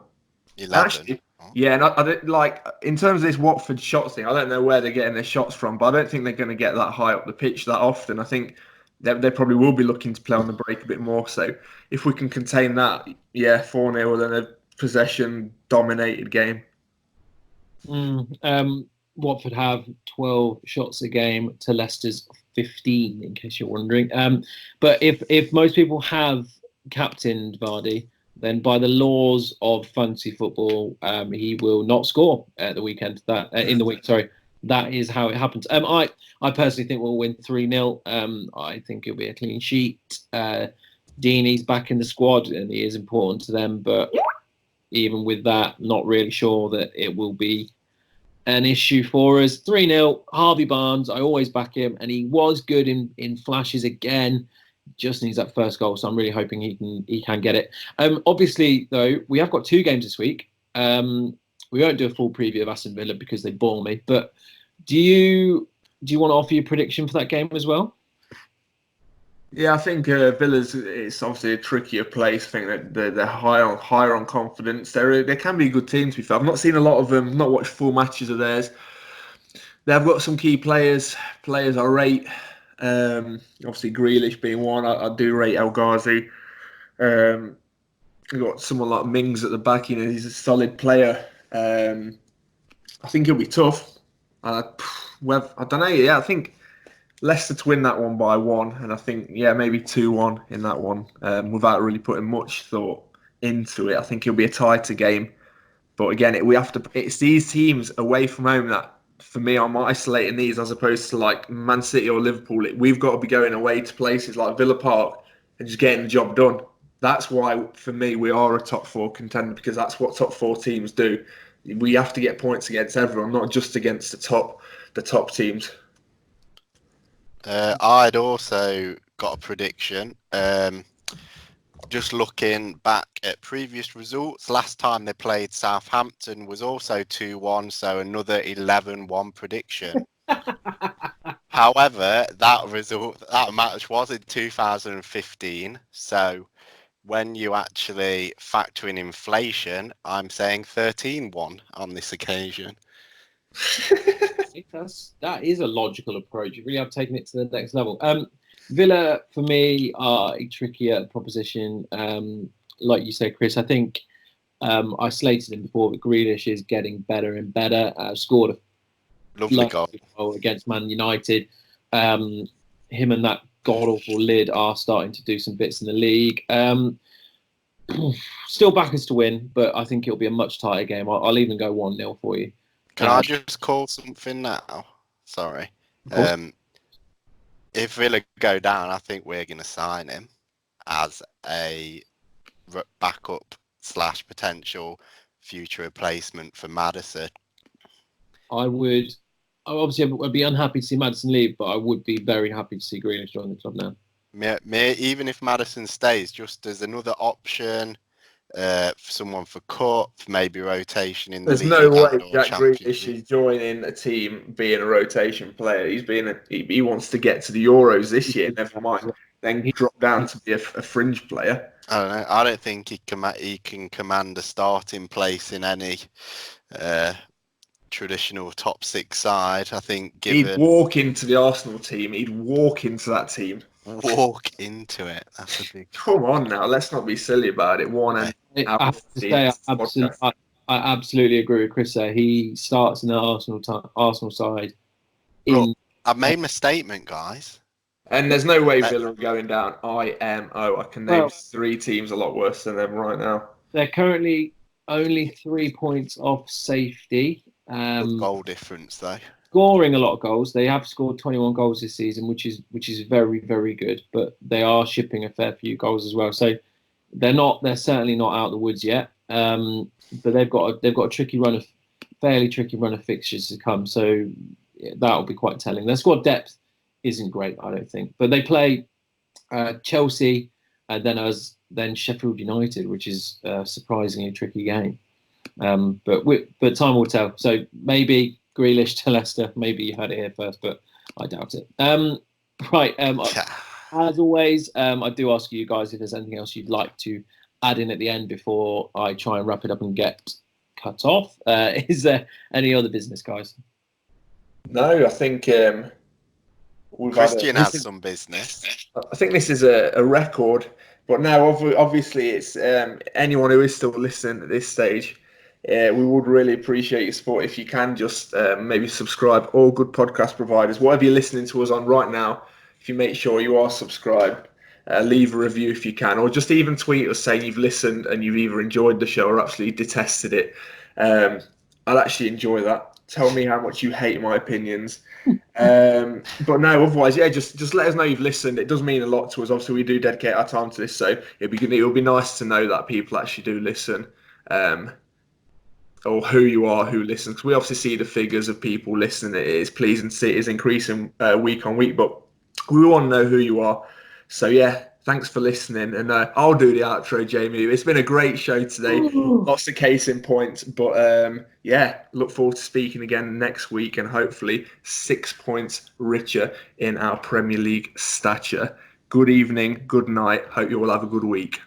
11. Actually, and I don't like in terms of this Watford shots thing. I don't know where they're getting their shots from, but I don't think they're going to get that high up the pitch that often. I think they probably will be looking to play on the break a bit more. So if we can contain that, 4-0, then a possession dominated game. Watford have 12 shots a game to Leicester's 15, in case you're wondering. But if most people have captained Vardy, then by the laws of fantasy football, he will not score at the weekend. In the week, sorry. That is how it happens. I personally think we'll win 3-0. I think it'll be a clean sheet. Deeney's back in the squad, and he is important to them. But even with that, not really sure that it will be an issue for us. 3-0, Harvey Barnes. I always back him, and he was good in flashes again. Just needs that first goal, so I'm really hoping he can get it. Obviously, though, we have got 2 games this week. We won't do a full preview of Aston Villa because they bore me. But do you want to offer your prediction for that game as well? Yeah, I think Villa's it's obviously a trickier place. I think that they're higher on confidence. They can be a good team, to be fair. I've not seen a lot of them, not watched full matches of theirs. They've got some key players I rate. Obviously, Grealish being one. I do rate El Ghazi. We've got someone like Mings at the back. He's a solid player. I think he'll be tough. I don't know. Yeah, I think Leicester to win that one by 1, and I think maybe 2-1 in that one, without really putting much thought into it. I think it'll be a tighter game, but again, it's these teams away from home that, for me, I'm isolating these as opposed to like Man City or Liverpool. We've got to be going away to places like Villa Park and just getting the job done. That's why, for me, we are a top 4 contender, because that's what top 4 teams do. We have to get points against everyone, not just against the top teams. I'd also got a prediction. Just looking back at previous results, last time they played Southampton was also 2-1, so another 11-1 prediction. However, that match was in 2015, so when you actually factor in inflation, I'm saying 13-1 on this occasion. That is a logical approach. You really have taken it to the next level. Villa, for me, are a trickier proposition. Like you said, Chris, I think I slated him before, but Grealish is getting better and better. Scored a Lovely goal against Man United. Him and that god-awful lid are starting to do some bits in the league. Still backers to win, but I think it'll be a much tighter game. I'll even go 1-0 for you. Can I just call something now? Sorry. If Villa go down, I think we're going to sign him as a backup / potential future replacement for Maddison. I'd be unhappy to see Maddison leave, but I would be very happy to see Grealish join the club now. Even if Maddison stays, just as another option, for someone for cup, maybe rotation in the league. There's no way Jack Grealish is joining a team being a rotation player. He wants to get to the Euros this year, never mind. Then drop down to be a fringe player. I don't know. I don't think he can command a starting place in any traditional top 6 side. I think he'd walk into the Arsenal team. He'd walk into that team. Walk into it. That's a big. Come on now, let's not be silly about it. I absolutely agree with Chris there. He starts in the Arsenal side. Look, I've made my statement, guys. And there's no way Villa are going down. IMO. I can name 3 teams a lot worse than them right now. They're currently only 3 points off safety. Goal difference, though. Scoring a lot of goals. They have scored 21 goals this season, which is very, very good. But they are shipping a fair few goals as well. So they're certainly not out of the woods yet. But they've got a fairly tricky run of fixtures to come. So that'll be quite telling. Their squad depth isn't great, I don't think. But they play Chelsea and then Sheffield United, which is a surprisingly tricky game. But time will tell. So maybe Grealish to Leicester. Maybe you heard it here first, but I doubt it. Right. As always, I do ask you guys if there's anything else you'd like to add in at the end before I try and wrap it up and get cut off. Is there any other business, guys? No, I think Christian has some business. I think this is a record, but now obviously it's anyone who is still listening at this stage. We would really appreciate your support if you can just maybe subscribe. All good podcast providers, whatever you're listening to us on right now, if you make sure you are subscribed, leave a review if you can, or just even tweet us saying you've listened and you've either enjoyed the show or absolutely detested it. I'll actually enjoy that. Tell me how much you hate my opinions. But no, otherwise, yeah, just let us know you've listened. It does mean a lot to us. Obviously, we do dedicate our time to this, so it'll be nice to know that people actually do listen. Or who you are who listens, because we obviously see the figures of people listening. It is pleasing to see it is increasing week on week, but we want to know who you are. So yeah, thanks for listening, and I'll do the outro, Jamie. It's been a great show today. Lots of case in points, but yeah, look forward to speaking again next week, and hopefully 6 points richer in our Premier League stature. Good evening, good night. Hope you all have a good week.